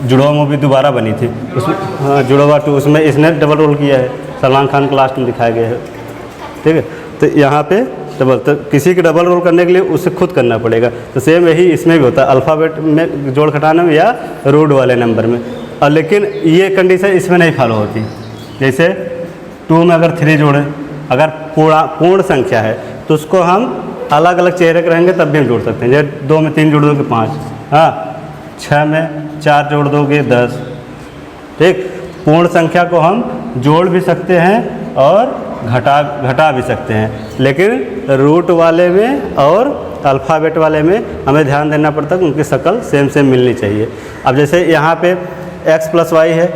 जुड़वा मूवी दोबारा बनी थी उसमें, हाँ जुड़वा 2, उसमें इसने डबल रोल किया है, सलमान खान को लास्ट में दिखाया गया है। ठीक है, तो यहाँ पे डबल, तो किसी के डबल रोल करने के लिए उसे खुद करना पड़ेगा। तो सेम यही इसमें भी होता है, अल्फ़ाबेट में जोड़ घटाने में या रूट वाले नंबर में। और लेकिन ये कंडीशन इसमें नहीं फॉलो होती। जैसे 2 में अगर 3 जोड़ें, अगर पूर्ण संख्या है तो उसको हम अलग अलग चेहरे के रहेंगे तब भी हम जोड़ सकते हैं। जैसे 2 में 3 जोड़ दोगे 5, हाँ 6 में 4 जोड़ दोगे 10। ठीक, पूर्ण संख्या को हम जोड़ भी सकते हैं और घटा भी सकते हैं, लेकिन रूट वाले में और अल्फ़ाबेट वाले में हमें ध्यान देना पड़ता है कि उनकी शक्ल सेम मिलनी चाहिए। अब जैसे यहाँ पे x + y है,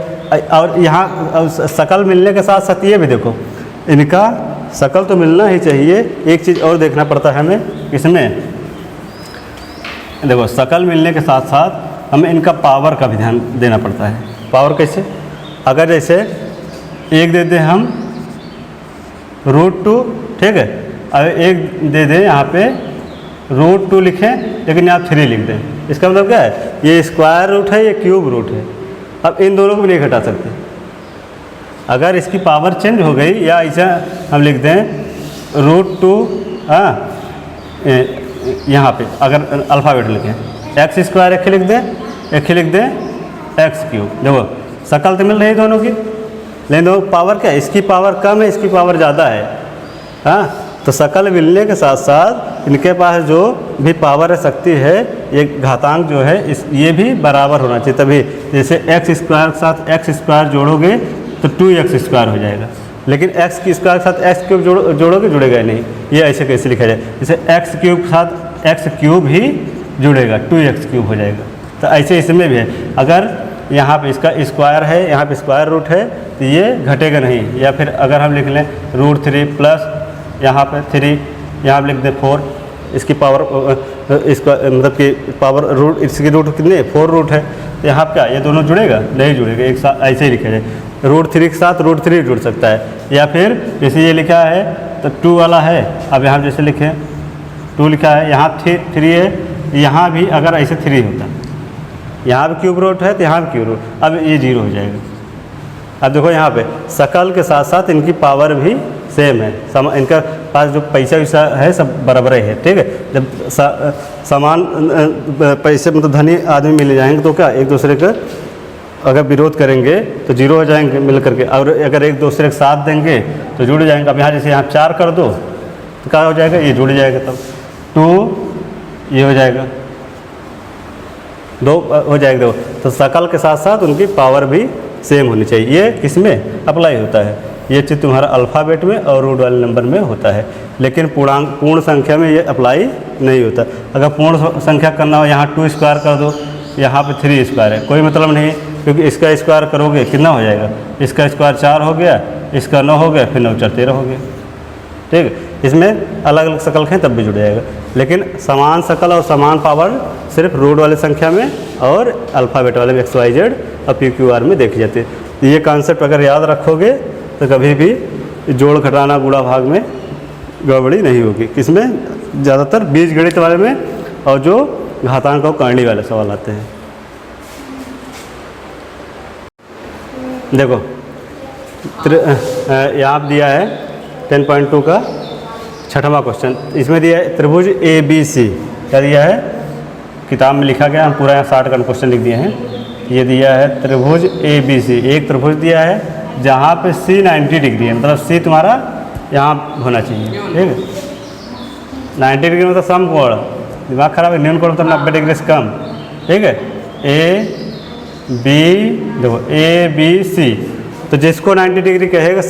और यहाँ शक्ल मिलने के साथ साथ ये भी देखो, इनका शक्ल तो मिलना ही चाहिए। एक चीज़ और देखना पड़ता है हमें इसमें, देखो शक्ल मिलने के साथ साथ हमें इनका पावर का भी ध्यान देना पड़ता है। पावर कैसे, अगर जैसे एक दे दें हम √2, ठीक है, अब एक दे दें यहाँ पे √2 लिखें, लेकिन यहाँ 3 लिख दें, इसका मतलब क्या है, ये स्क्वायर रूट है, ये क्यूब रूट है। अब इन दोनों को भी नहीं घटा सकते। अगर इसकी पावर चेंज हो गई, या ऐसा हम लिख दें √2, हाँ यहाँ पे अगर अल्फ़ाबेट लिखें x² एक लिख दें, एक लिख दें x3। देखो शक्ल तो मिल रही है दोनों की, लेकिन दोनों पावर क्या है, इसकी पावर कम है, इसकी पावर ज़्यादा है। हाँ, तो शक्ल मिलने के साथ साथ इनके पास जो भी पावर है, शक्ति है, ये घातांक जो है ये भी बराबर होना चाहिए। तभी जैसे x² के साथ x² जोड़ोगे तो 2x² हो जाएगा, लेकिन x² के साथ x³ जोड़ोगे जुड़ेगा नहीं। ये ऐसे कैसे लिखा जाए, जैसे x³ के साथ x³ ही जुड़ेगा, 2x³ हो जाएगा। तो ऐसे इसमें भी है, अगर यहाँ पे इसका स्क्वायर है, यहाँ पे स्क्वायर रूट है, तो ये घटेगा नहीं। या फिर अगर हम लिख लें √3 प्लस यहाँ पे 3, यहाँ पे लिख दें 4, इसकी पावर इसका मतलब कि पावर रूट, इसकी रूट कितनी है, 4 रूट है, तो यहाँ पे क्या ये दोनों जुड़ेगा, नहीं जुड़ेगा। एक साथ ऐसे ही लिखा जाए, √3 के साथ √3 जुड़ सकता है। या फिर जैसे ये लिखा है तो 2 वाला है, अब यहाँ जैसे लिखें 2 लिखा है, यहाँ 3 है, यहाँ भी अगर ऐसे 3 होता, यहाँ भी क्यूब रूट है तो यहाँ भी क्यूब रूट, अब ये 0 हो जाएगा। अब देखो यहाँ पे शक्ल के साथ साथ इनकी पावर भी सेम है, इनका पास जो पैसा वैसा है सब बराबर ही है। ठीक है, जब समान पैसे मतलब धनी आदमी मिल जाएंगे तो क्या एक दूसरे का अगर विरोध करेंगे तो 0 हो जाएंगे मिल करके, और अगर एक दूसरे के साथ देंगे तो जुड़ जाएंगे। अब यहाँ जैसे यहाँ 4 कर दो तो क्या हो जाएगा, ये जुड़ जाएगा, तब 2 ये हो जाएगा, 2 हो जाएगा। तो शक्ल के साथ साथ उनकी पावर भी सेम होनी चाहिए। ये किसमें अप्लाई होता है, ये चीज़ तुम्हारा अल्फ़ाबेट में और रूट वाले नंबर में होता है, लेकिन पूर्ण संख्या में ये अप्लाई नहीं होता। अगर पूर्ण संख्या करना हो, यहाँ 2² कर दो, यहाँ पे 3² है, कोई मतलब नहीं, क्योंकि इसका स्क्वायर करोगे कितना हो जाएगा, इसका स्क्वायर 4 हो गया, इसका 9 हो गया, फिर 9 4 13 हो गया। ठीक है, इसमें अलग अलग शक्ल हैं तब भी जुड़ जाएगा, लेकिन समान शक्ल और समान पावर सिर्फ रूट वाले संख्या में और अल्फ़ाबेट वाले में XYZ और PQR में देखी जाती है। तो ये कॉन्सेप्ट अगर याद रखोगे तो कभी भी जोड़ घटाना गुणा भाग में गड़बड़ी नहीं होगी। किसमें ज़्यादातर बीजगणित वाले में और जो घातांक और करणी वाले सवाल आते हैं। देखो यहाँ दिया है 10.2 का 6वां क्वेश्चन, इसमें दिया है त्रिभुज ABC। क्या दिया है, किताब में लिखा गया, हम पूरा यहाँ 60 का क्वेश्चन लिख दिए हैं। ये दिया है त्रिभुज ABC, एक त्रिभुज दिया है जहाँ पे C 90 डिग्री है, मतलब C तुम्हारा यहाँ होना चाहिए। ठीक है, 90 डिग्री मतलब समकोण, दिमाग खराब है, न्यून कोण मतलब 90 डिग्री से कम। ठीक है, देखो ABC, तो जिसको 90 डिग्री कहेगा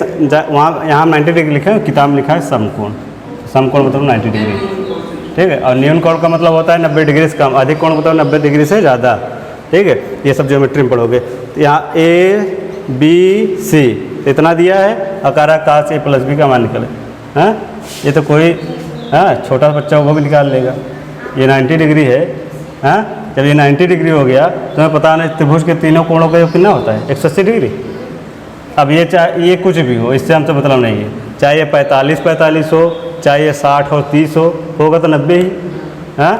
वहाँ यहाँ 90 डिग्री लिखा है, किताब में लिखा है समकोण। समकोण मतलब 90 डिग्री। ठीक है, और न्यून कोण का मतलब होता है 90 डिग्री से कम, अधिक कोण मतलब 90 डिग्री से ज़्यादा। ठीक है, ये सब ज्योमेट्री में पढ़ोगे। तो यहाँ ABC इतना दिया है, अकारा काश A + B का मान निकले। हाँ, ये तो कोई हाँ छोटा बच्चा वो भी निकाल लेगा। ये 90 डिग्री है। हाँ, जब ये 90 डिग्री हो गया तो हमें पता नहीं त्रिभुज के तीनों कोणों का योग कितना होता है, 180 डिग्री। अब ये चाहे ये कुछ भी हो, इससे हमसे मतलब नहीं है, चाहे ये 45 हो, चाहे ये 60 और 30 होगा तो 90 ही। हाँ,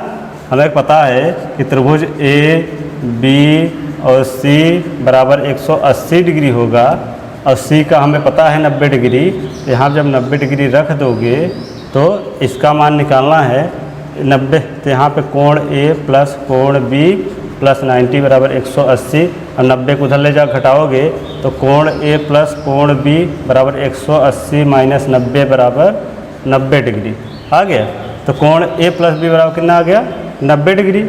हमें पता है कि त्रिभुज ए बी और सी बराबर 180 डिग्री होगा और सी का हमें पता है 90 डिग्री। यहाँ जब 90 डिग्री रख दोगे तो इसका मान निकालना है 90, तो यहाँ पे कोण ए प्लस कोण बी प्लस 90 बराबर 180 और 90 को उधर ले जा घटाओगे तो कोण ए प्लस कोण बी बराबर 180 माइनस 90 बराबर 90 डिग्री आ गया। तो कोण ए प्लस बी बराबर कितना आ गया, 90 डिग्री।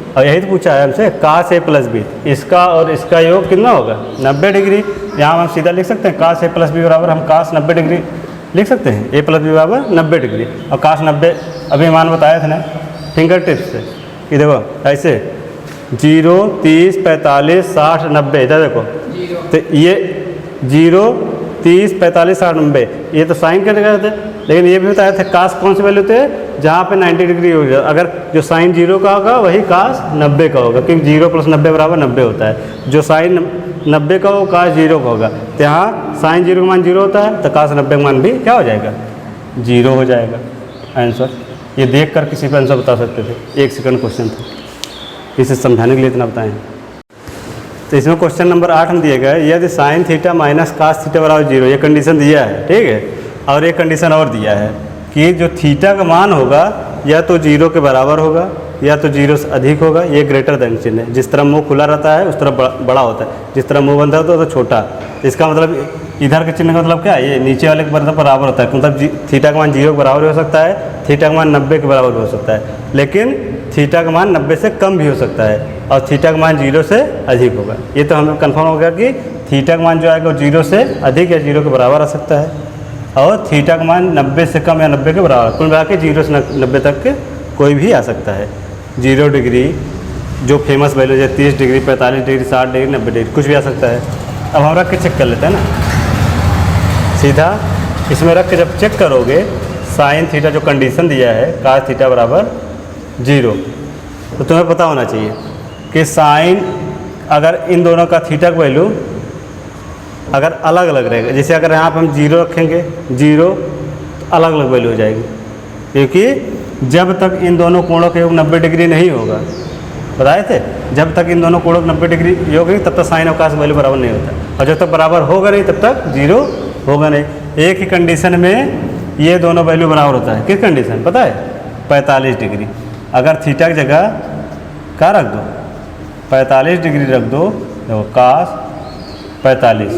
और यही तो पूछा है हमसे, कास ए प्लस बी, इसका और इसका योग कितना होगा, 90 डिग्री। यहाँ हम सीधा लिख सकते हैं कास ए प्लस बी बराबर, हम कास 90 डिग्री लिख सकते हैं, ए प्लस बी बराबर 90 डिग्री। और कास 90 अभी मान बताया था ना फिंगर टिप्स से कि देखो ऐसे 0, 30, 45, 60, 90, इधर देखो तो ये 0, 30, 45, 60, 90 ये तो साइन कर रहे थे, लेकिन ये भी बताया था कास कौन से वैल्यू थे, जहाँ पे 90 डिग्री हो जाए, अगर जो साइन 0 का होगा वही कास 90 का होगा, क्योंकि 0 + 90 बराबर 90 होता है। जो साइन 90 का हो कास 0 का होगा, तो यहाँ साइन 0 का मान 0 होता है तो कास 90 का मान भी क्या हो जाएगा, 0 हो जाएगा आंसर। ये देख कर किसी पर आंसर बता सकते थे, 1 सेकंड क्वेश्चन था, इसे समझाने के लिए इतना बताएं। तो इसमें क्वेश्चन नंबर 8 हम दिए गए, यदि sine theta minus cos theta बराबर 0, ये कंडीशन दिया है, ठीक है। और एक कंडीशन और दिया है कि जो थीटा का मान होगा या तो 0 के बराबर होगा या तो 0 से अधिक होगा, ये ग्रेटर देन चिन्ह है। जिस तरह मुंह खुला रहता है उस तरह बड़ा होता है, जिस तरह मुंह बंद रहता है तो छोटा। इसका मतलब इधर के चिन्ह का मतलब क्या है, ये नीचे वाले के बराबर होता है, मतलब थीटा का मान 0 के बराबर हो सकता है, थीटा का मान 90 के बराबर हो सकता है, लेकिन थीटा का मान 90 से कम भी हो सकता है और थीटा का मान 0 से अधिक होगा। ये तो हमें कन्फर्म हो गया कि थीटा का मान जो आएगा वो 0 से अधिक या 0 के बराबर आ सकता है और थीटा का मान 90 से कम या 90 के बराबर, कुल मिला के 0 से 90 तक के कोई भी आ सकता है। 0 डिग्री जो फेमस वैल्यू है 30 डिग्री, 45 डिग्री, 60 डिग्री, 90 डिग्री, कुछ भी आ सकता है। अब हम रख के चेक कर लेते हैं ना, सीधा इसमें रख के जब चेक करोगे साइन थीटा जो कंडीशन दिया है कास थीटा बराबर 0, तो तुम्हें पता होना चाहिए कि साइन अगर इन दोनों का थीटा का वैल्यू अगर अलग अलग रहेगा, जैसे अगर यहाँ पर हम 0 रखेंगे 0 तो अलग अलग वैल्यू हो जाएगी, क्योंकि जब तक इन दोनों कोणों का योग 90 डिग्री नहीं होगा, बताए थे जब तक इन दोनों कोणों का 90 डिग्री योग नहीं तब तक साइन और कास वैल्यू बराबर नहीं होता, और जब तक बराबर होगा नहीं तब तक 0 होगा नहीं। एक ही कंडीशन में ये दोनों वैल्यू बराबर होता है, किस कंडीशन पता है, 45 डिग्री। अगर थीटा की जगह क्या रख दो, 45 डिग्री रख दो, देखो कास 45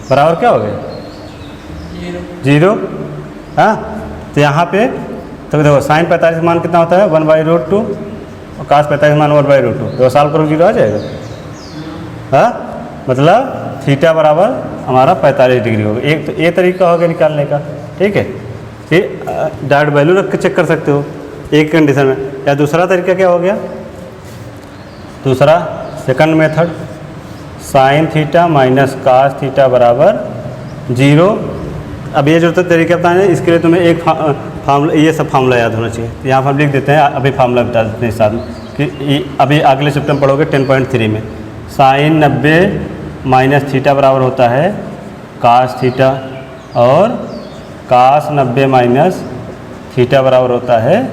बराबर क्या हो गया 0। हाँ, तो यहाँ पे तो देखो साइन 45 मान कितना होता है 1/√2 और कास 45 मान 1/√2, तो साल पर 0 आ जाएगा। हाँ, मतलब थीटा बराबर हमारा 45 डिग्री होगा। एक तो ये तरीका होगा निकालने का, ठीक है, ये डायरेक्ट वैल्यू रख के चेक कर सकते हो एक कंडीशन में। या दूसरा तरीका क्या हो गया, दूसरा second method, sine theta minus cos theta बराबर 0। अब ये जो तरीका बताना है इसके लिए तुम्हें एक फार्मूला, ये सब फार्मूला याद होना चाहिए। यहाँ पर हम लिख देते हैं, अभी फार्मूला बता देते हैं साथ में कि अभी अगले चैप्टर में पढ़ोगे 10.3 में। साइन 90 माइनस थीटा बराबर होता है कास थीटा और कास 90 माइनस थीटा बराबर होता है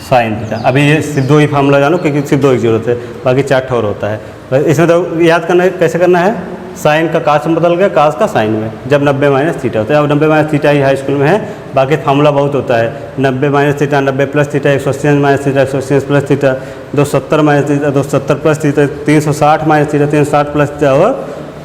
साइन थीटा। अभी ये सिर्फ 2 ही फार्मूला जानो क्योंकि सिर्फ 2 की जरूरत है, बाकी 4 ठोर होता है। इसमें तो याद करना है कैसे करना है, साइन का कास में बदल गया, कास का साइन में, जब 90 माइनस थीटा होता है। अब 90 माइनस थीटा ही हाई स्कूल में है, बाकी फार्मूला बहुत होता है। 90 minus theta, 90 plus theta, 180 minus theta, 180 plus theta, 270 minus theta, 270 plus theta, 360 minus theta, 360 plus theta और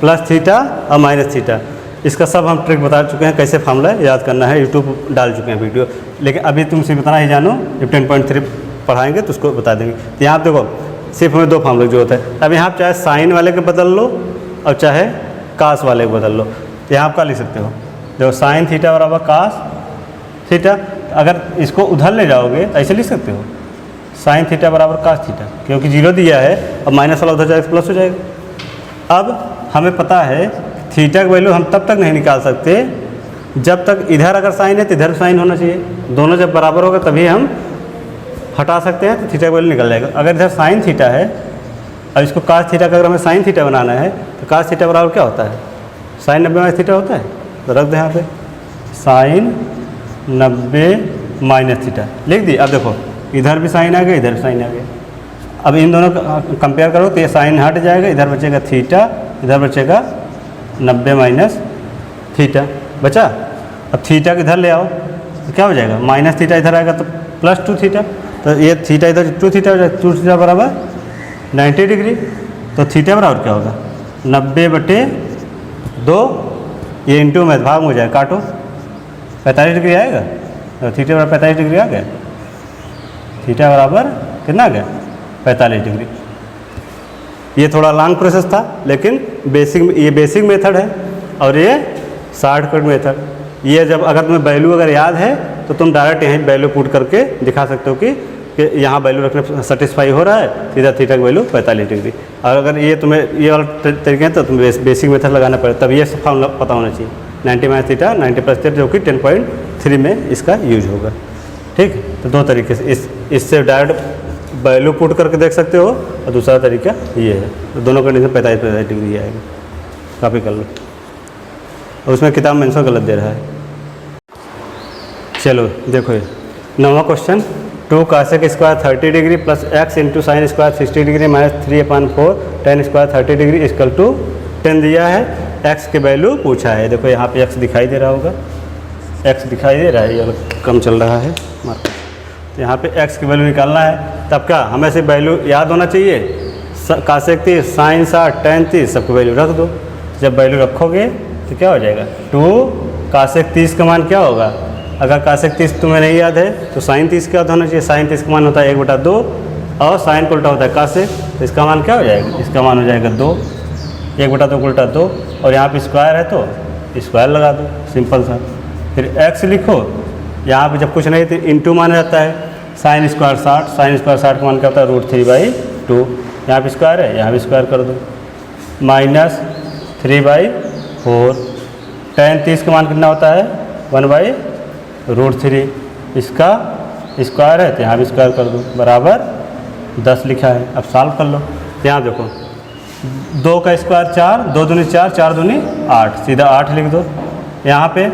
प्लस थीटा और माइनस थीटा। इसका सब हम ट्रिक बता चुके हैं, कैसे फार्मूला याद करना है, यूट्यूब डाल चुके हैं वीडियो। लेकिन अभी तुमसे बताना ही जानो, जब 10.3 पढ़ाएंगे तो उसको बता देंगे। तो यहाँ देखो सिर्फ हमें 2 फार्मूले जो होता है। अब यहाँ चाहे साइन वाले के बदल लो और चाहे कास वाले को बदल लो, तो यहाँ आप क्या लिख सकते हो, देखो साइन थीटा बराबर कास थीटा। अगर इसको उधर ले जाओगे तो ऐसे लिख सकते हो, साइन थीटा बराबर कास थीटा, क्योंकि 0 दिया है और माइनस वाला उधर जाएगा प्लस हो जाएगा। अब हमें पता है थीटा की वैल्यू हम तब तक नहीं निकाल सकते जब तक इधर अगर साइन है तो इधर साइन होना चाहिए, दोनों जब बराबर होगा तभी हम हटा सकते हैं तो थीटा का वैल्यू निकल जाएगा। अगर इधर साइन थीटा है और इसको कास थीटा का अगर हमें साइन थीटा बनाना है तो कास थीटा बराबर क्या होता है? साइन 90 माइनस थीटा होता है। तो रख दो यहाँ पे साइन 90 माइनस थीटा लिख दी। अब देखो इधर भी साइन आ गया, इधर भी साइन आ गया। अब इन दोनों का कंपेयर करो तो ये साइन हट जाएगा, इधर बचेगा थीटा, इधर बचेगा 90 माइनस थीटा बचा। अब थीटा को इधर ले आओ तो क्या हो जाएगा? माइनस थीटा इधर आएगा तो प्लस 2 थीटा, तो ये थीटा इधर 2 थीटा हो जाएगा। 2 थीटा बराबर 90 डिग्री। तो थीटा बराबर क्या होगा? 90/2, ये इंटू में भाग हो जाएगा, काटो 45 डिग्री आएगा। तो थीटा बराबर 45 डिग्री आ गया। थीटा बराबर कितना आ गया? 45 डिग्री। ये थोड़ा लॉन्ग प्रोसेस था लेकिन ये बेसिक मेथड है और ये शॉर्टकट मेथड। ये जब अगर तुम्हें वैल्यू अगर याद है तो तुम डायरेक्ट यहीं वैल्यू पुट करके दिखा सकते हो कि यहाँ वैल्यू रखने सेटिस्फाई हो रहा है, सीधा थीटा की वैल्यू 45 डिग्री। और अगर ये तुम्हें ये वाला तरीके हैं तो तुम्हें बेसिक मेथड लगाना पड़ेगा, तब ये फॉर्मूला पता होना चाहिए। 90 माइनस थीटा 90 प्लस थीटा जो कि 10.3 में इसका यूज होगा। ठीक, तो दो तरीके से इससे डायरेक्ट वैल्यू पुट करके देख सकते हो और दूसरा तरीका ये है। तो दोनों कंडीशन 45 डिग्री आएगा। कॉपी कर लो। और उसमें किताब में आंसर गलत दे रहा है। चलो देखो ये 9वां question, 2 cosec square 30 degree plus x into sine square 60 degree minus 3/4 tan square 30 degree equal to 10 दिया है। एक्स की वैल्यू पूछा है। देखो यहाँ पे एक्स दिखाई दे रहा होगा, एक्स दिखाई दे रहा है, ये कम चल रहा है मार्क। तो यहाँ पे एक्स की वैल्यू निकालना है, तब क्या हमें से वैल्यू याद होना चाहिए। कासेक 30 साइन 60 टेन 30 सबको वैल्यू रख दो। जब वैल्यू रखोगे तो क्या हो जाएगा? 2 कासेक 30 का मान क्या होगा? अगर कासेक 30 तुम्हें नहीं याद है तो साइन 30 क्या होना चाहिए? साइन 30 का मान होता है 1/2 और साइन को उल्टा होता है कासेक, तो इसका मान क्या हो जाएगा? इसका मान हो जाएगा 2, 1/2 को उल्टा 2 और यहाँ पे स्क्वायर है तो स्क्वायर लगा दो, सिंपल सा। फिर एक्स लिखो, यहाँ पे जब कुछ नहीं तो इंटू माना जाता है। साइन स्क्वायर 60, साइन स्क्वायर 60 का मान क्या होता है? √3/2। यहाँ पे स्क्वायर है, यहाँ भी स्क्वायर कर दो, माइनस 3/4। टेन 30 का मान कितना होता है? 1/√3। इसका स्क्वायर है तो यहाँ भी स्क्वायर कर दो, बराबर 10 लिखा है। अब सॉल्व कर लो। यहाँ देखो 2 का स्क्वायर 4, 2 दूनी 4, 4 दूनी 8, सीधा 8 लिख दो। यहाँ पे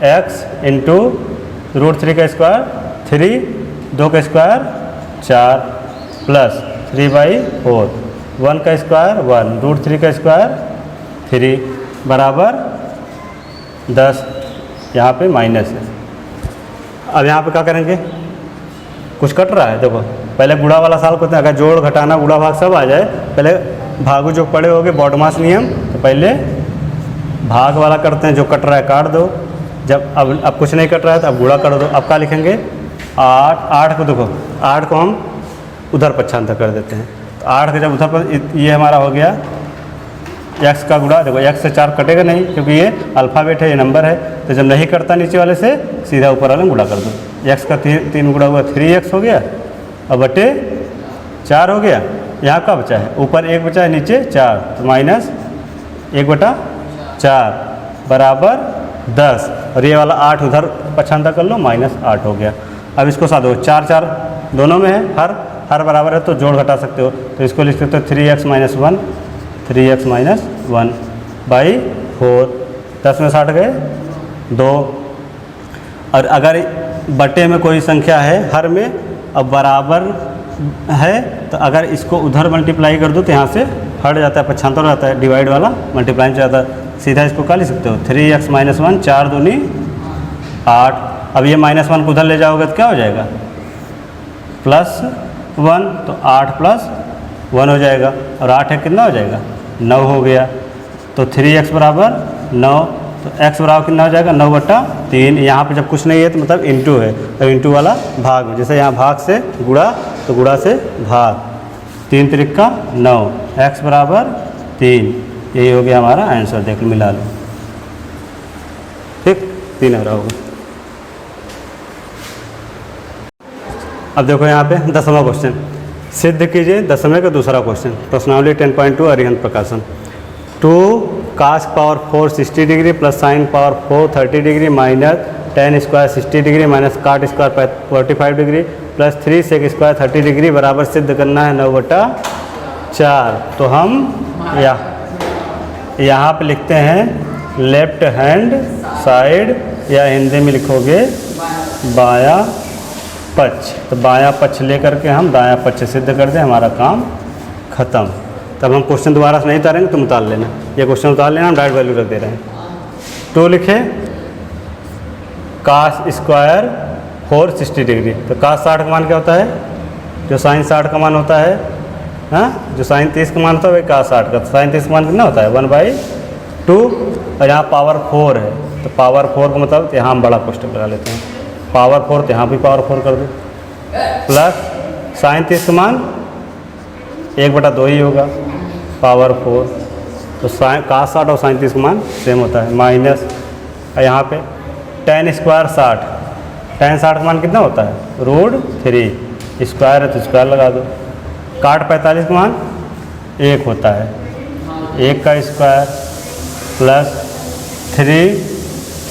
x इंटू √3 का स्क्वायर 3, 2 का स्क्वायर 4 प्लस 3/4, 1 का स्क्वायर 1, √3 का स्क्वायर 3 बराबर 10। यहाँ पे माइनस है। अब यहाँ पे क्या करेंगे? कुछ कट रहा है, देखो पहले गुणा वाला सॉल्व करते हैं। अगर जोड़ घटाना गुणा भाग सब आ जाए, पहले भागु जो पड़े होगे बॉडमास नियम, तो पहले भाग वाला करते हैं, जो कट रहा है काट दो। जब अब कुछ नहीं कट रहा है तो अब गुणा कर दो। अब क्या लिखेंगे? 8 को देखो, 8 को हम उधर पक्षांतर कर देते हैं। तो 8 का जब उधर पर, ये हमारा हो गया x का गुणा। देखो x से 4 कटेगा नहीं क्योंकि ये अल्फ़ाबेट है, ये नंबर है, तो जब नहीं कटता नीचे वाले से सीधा ऊपर वाले में गुणा कर दो। x का 3 गुणा हुआ 3x हो गया और बटे 4 हो गया। यहाँ का बचा है, ऊपर 1 बचा है, नीचे 4, तो माइनस 1/4 बराबर 10। और ये वाला 8 उधर पक्षांतर कर लो, -8 हो गया। अब इसको साथ दो, 4 4 दोनों में है, हर बराबर है तो जोड़ घटा सकते हो। तो इसको लिख सकते हो 3x - 1, 3x - 1/4। 10 में 60 गए 2। और अगर बटे में कोई संख्या है हर में अब बराबर है तो अगर इसको उधर मल्टीप्लाई कर दो तो यहाँ से हट जाता है, पक्षांतर हो जाता है, डिवाइड वाला मल्टीप्लाई में जाता है। सीधा इसको क्या लिख सकते हो? 3x - 1, 4 दूनी 8। अब ये -1 को उधर ले जाओगे तो क्या हो जाएगा? +1, तो 8 + 1 हो जाएगा। और 8 है कितना हो जाएगा? 9 हो गया। तो 3x बराबर 9, तो x बराबर कितना हो जाएगा? 9/3। यहाँ पे जब कुछ नहीं है तो मतलब इंटू है, तो इंटू वाला भाग में, जैसे यहाँ भाग से गुणा तो गुणा से भाग, 3 त्रिका 9, x बराबर 3। यही हो गया हमारा आंसर। देख लो, मिला लो, ठीक, 3 आ रहा होगा। अब देखो यहाँ पे 10वां क्वेश्चन, सिद्ध कीजिए 10वें का दूसरा क्वेश्चन, प्रश्नावली 10.2 Arihant Prakashan. 2 cos power 4 60 degree plus sine power 4 30 degree minus tan square 60 degree minus cot square 45 degree plus 3 sec square 30 degree बराबर सिद्ध करना है 9/4। तो हम यहाँ पे लिखते हैं लेफ्ट हैंड साइड, या हिंदी में लिखोगे बायां पक्ष। तो बायां पक्ष लेकर के हम दायां पक्ष सिद्ध कर दें, हमारा काम ख़त्म। तब हम क्वेश्चन दोबारा से नहीं उतारेंगे, तुम उतार लेना। ये क्वेश्चन उतार लेना, हम डायरेक्ट वैल्यू रख दे रहे हैं। 2 लिखे कास स्क्वायर 460 डिग्री। तो कास 60 का मान क्या होता है? जो साइन 60 का मान होता है, हाँ, जो साइन 30 का मान होता है वही कास 60 का। तो साइन 30 का मान कितना होता है? 1/2। और यहाँ पावर 4 है, तो पावर 4 का मतलब यहाँ हम बड़ा कोष्टक लगा लेते हैं। पावर 4 तो यहाँ भी पावर 4 कर दो, प्लस साइन 30 का मान 1/2 ही होगा, पावर 4। तो साइन कास 60 और साइन 30 का मान सेम होता है, माइनस यहाँ पे tan स्क्वायर 60, tan 60 का मान कितना होता है? √3। स्क्वायर है तो स्क्वायर लगा दो। काट 45 का मान 1 होता है, 1 का स्क्वायर प्लस 3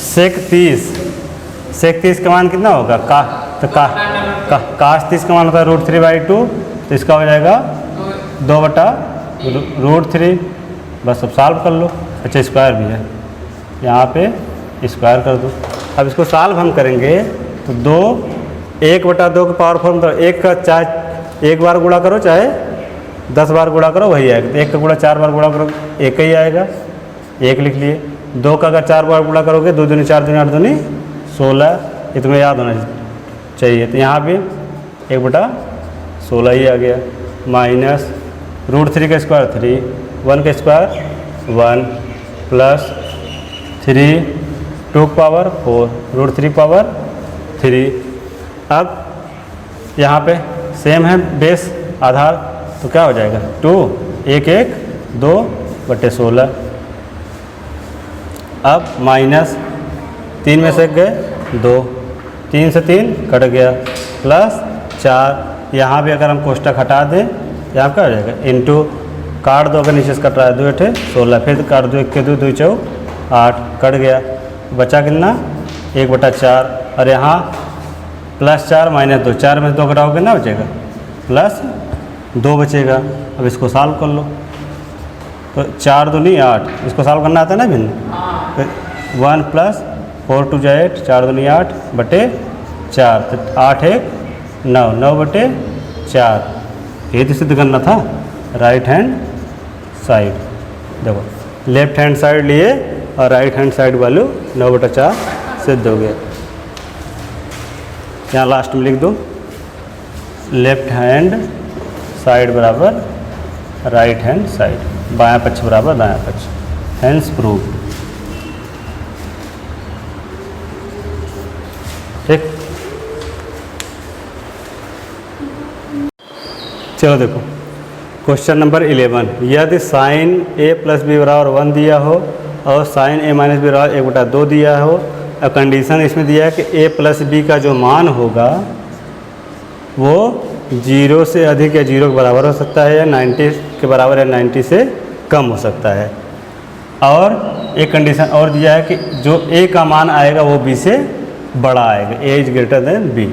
सेक 30। सेक 30 का मान कितना होगा? काश 30 का मान होता है √3/2, तो इसका हो जाएगा 2/√3। बस अब सॉल्व कर लो। अच्छा स्क्वायर भी है, यहाँ पे स्क्वायर कर दो। अब इसको सॉल्व हम करेंगे तो 1/2 का पावर 4 मतलब 1 का, चाहे 1 बार गुणा करो चाहे 10 बार गुणा करो वही आएगा। तो 1 का गुणा 4 बार गुणा करो 1 ही आएगा, 1 लिख लिए। 2 का अगर 4 बार गुणा करोगे 2 दूनी 4 दूनी 8 दूनी 16, ये तुम्हें याद होना चाहिए। तो यहाँ भी 1/16 ही आ गया, माइनस √3 का स्क्वायर 3, 1 का स्क्वायर 1, प्लस 3 2 की पावर 4, √3 पावर 3। अब यहाँ पे सेम है बेस आधार, तो क्या हो जाएगा? 2 1 1 2/16। अब माइनस 3 में से गए 2, 3 से 3 कट गया, प्लस 4। यहाँ भी अगर हम कोष्टक हटा दें, यहाँ क्या हो जाएगा? इंटू काट दो, अगर नीचे से कट रहा है 2 8 16, फिर काट दो 1 के 2 2 4 8, कट गया। बचा कितना? 1/4। और यहाँ प्लस 4 माइनस 2, 4 में से 2 घटाओगे ना बचेगा, प्लस 2 बचेगा। अब इसको सॉल्व कर लो, तो 4 दूनी 8, इसको सॉल्व करना आता है ना भिन्न। 1 प्लस 4 2 8, 4 दूनी 8/4, तो 8 1 9, 9/4। ये तो सिद्ध करना था राइट हैंड साइड। देखो लेफ्ट हैंड साइड लिए और राइट हैंड साइड वैल्यू 9/4 सिद्ध हो गया। यहाँ लास्ट में लिख दो लेफ्ट हैंड साइड बराबर राइट हैंड साइड, बायां पक्ष बराबर दायां पक्ष, हैंस प्रूव। ठीक, चलो देखो क्वेश्चन नंबर 11। यदि साइन a प्लस बी बराबर 1 दिया हो और साइन a माइनस बी बराबर 1/2 दिया हो, और कंडीशन इसमें दिया है कि a प्लस बी का जो मान होगा वो 0 से अधिक या 0 के बराबर हो सकता है, या 90 के बराबर या 90 से कम हो सकता है। और एक कंडीशन और दिया है कि जो a का मान आएगा वो b से बड़ा आएगा, a is greater then b,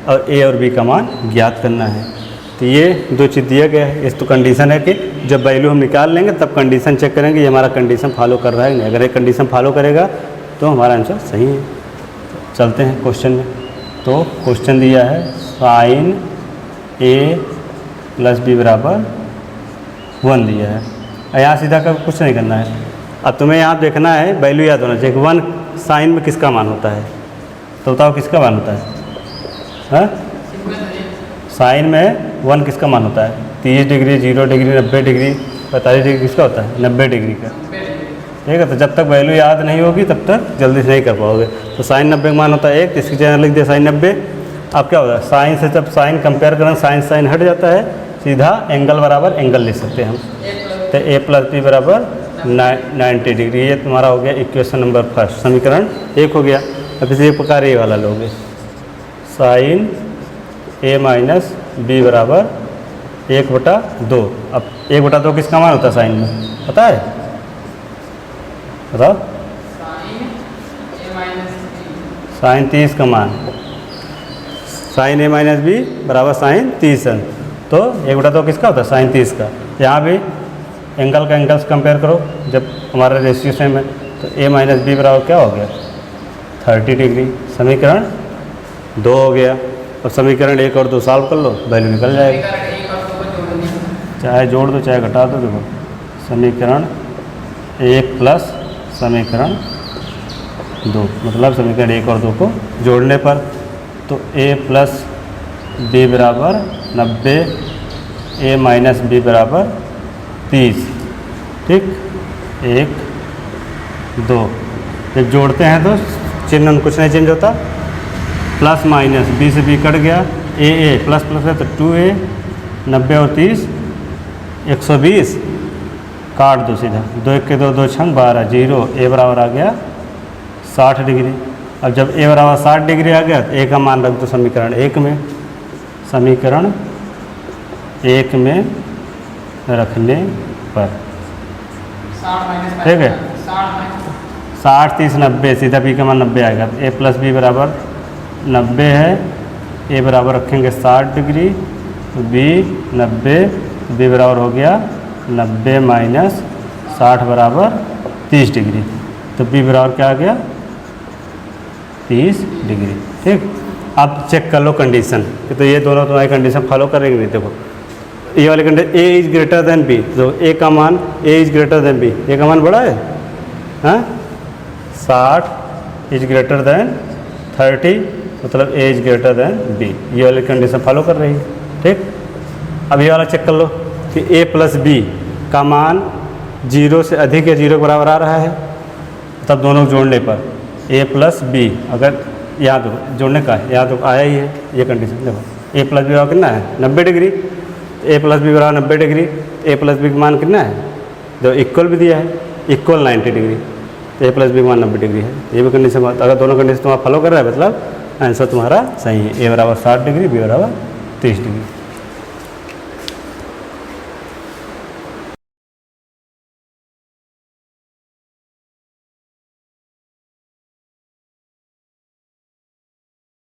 और a और b का मान ज्ञात करना है। तो ये 2 चीज़ दिया गया है। इस तो कंडीशन है कि जब वैल्यू हम निकाल लेंगे तब कंडीशन चेक करेंगे ये हमारा कंडीशन फॉलो कर रहा है नहीं। अगर एक कंडीशन फॉलो करेगा तो हमारा आंसर सही है। चलते हैं क्वेश्चन में। तो क्वेश्चन दिया है साइन a प्लस बी बराबर 1 दिया है। यहाँ सीधा का कुछ नहीं करना है। अब तुम्हें यहाँ देखना है, वैल्यू याद होना चाहिए। 1 साइन में किसका मान होता है? तो बताओ किसका मान होता है? साइन में 1 किसका मान होता है? 30 डिग्री, 0 डिग्री, 90 डिग्री, 45 डिग्री किसका होता है? 90 डिग्री का। ठीक है, तो जब तक वैल्यू याद नहीं होगी तब तक जल्दी से नहीं कर पाओगे। तो साइन 90 का मान होता है 1, तो इसकी जगह लिख दिया साइन 90। अब क्या होगा? साइन से जब साइन कंपेयर करें, साइन साइन हट जाता है, सीधा एंगल बराबर एंगल लिख सकते हैं हम। तो a प्लस बी बराबर 90 डिग्री। ये तुम्हारा हो गया इक्वेशन नंबर फर्स्ट, समीकरण 1 हो गया। अब इसे एक प्रकार ये वाला लोगे, साइन a माइनस बी बराबर 1/2। अब 1/2 किसका मान होता है साइन में, पता है? बताओ। साइन 30 का मान, साइन ए माइनस बी बराबर साइन 30 है। तो 1/2 किसका होता है? साइन 30 का। यहाँ भी एंगल का एंगल्स कंपेयर करो, जब हमारा रेशियो सेम है तो ए माइनस बी बराबर क्या हो गया? 30 डिग्री। समीकरण 2 हो गया। अब समीकरण 1 और 2 सॉल्व कर लो, वैल्यू निकल जाएगी। चाहे जोड़ दो चाहे घटा दो। देखो समीकरण 1 प्लस समीकरण 2, मतलब समीकरण 1 और 2 को जोड़ने पर तो ए प्लस बी बराबर 90, ए माइनस बी बराबर 30। ठीक, 1 2। जब जोड़ते हैं तो चिन्ह कुछ नहीं चेंज होता, प्लस माइनस बी से बी कट गया, ए प्लस प्लस है तो 2a, 90 और 30 120, काट दो सीधा, 2 1 के 2 2 छंग 12, 0, ए बराबर आ गया 60 डिग्री। अब जब ए बराबर 60 डिग्री आ गया तो ए का मान रख दो समीकरण 1 में। समीकरण 1 में रखने पर ठीक है, 60 30 90, सीधा बी का मान 90 आएगा। तो ए प्लस बी बराबर 90 है, ए बराबर रखेंगे 60 डिग्री, बी 90, बी बराबर हो गया 90 माइनस 60 बराबर 30 डिग्री। तो बी बराबर क्या आ गया? 30 डिग्री। ठीक, अब चेक कर लो कंडीशन कि तो ये दोनों तुम्हारी कंडीशन फॉलो करेंगे नहीं। देखो ये वाली condition A is greater than B, तो ए का मान A is greater than B, A का मान बड़ा है, हाँ 60 इज ग्रेटर देन 30, मतलब ए इज ग्रेटर देन बी। ये वाली कंडीशन फॉलो कर रही है। ठीक, अब ये वाला चेक कर लो कि ए प्लस बी का मान 0 से अधिक या 0 के बराबर आ रहा है, तब दोनों जोड़ने पर ए प्लस बी, अगर यहाँ तो जोड़ने का है, यहाँ तो आया ही है ये कंडीशन। देखो ए प्लस बी बराबर कितना है? 90 डिग्री। ए प्लस बी बराबर 90 डिग्री, ए प्लस बी का मान कितना है? जो इक्वल भी दिया है, इक्वल 90 डिग्री, तो ए प्लस बी का मान 90 डिग्री है। ये भी कंडीशन, अगर दोनों कंडीशन तुम्हारा फॉलो कर रहा है मतलब आंसर तुम्हारा सही है। ए बराबर 60 डिग्री, बी बराबर 30 डिग्री।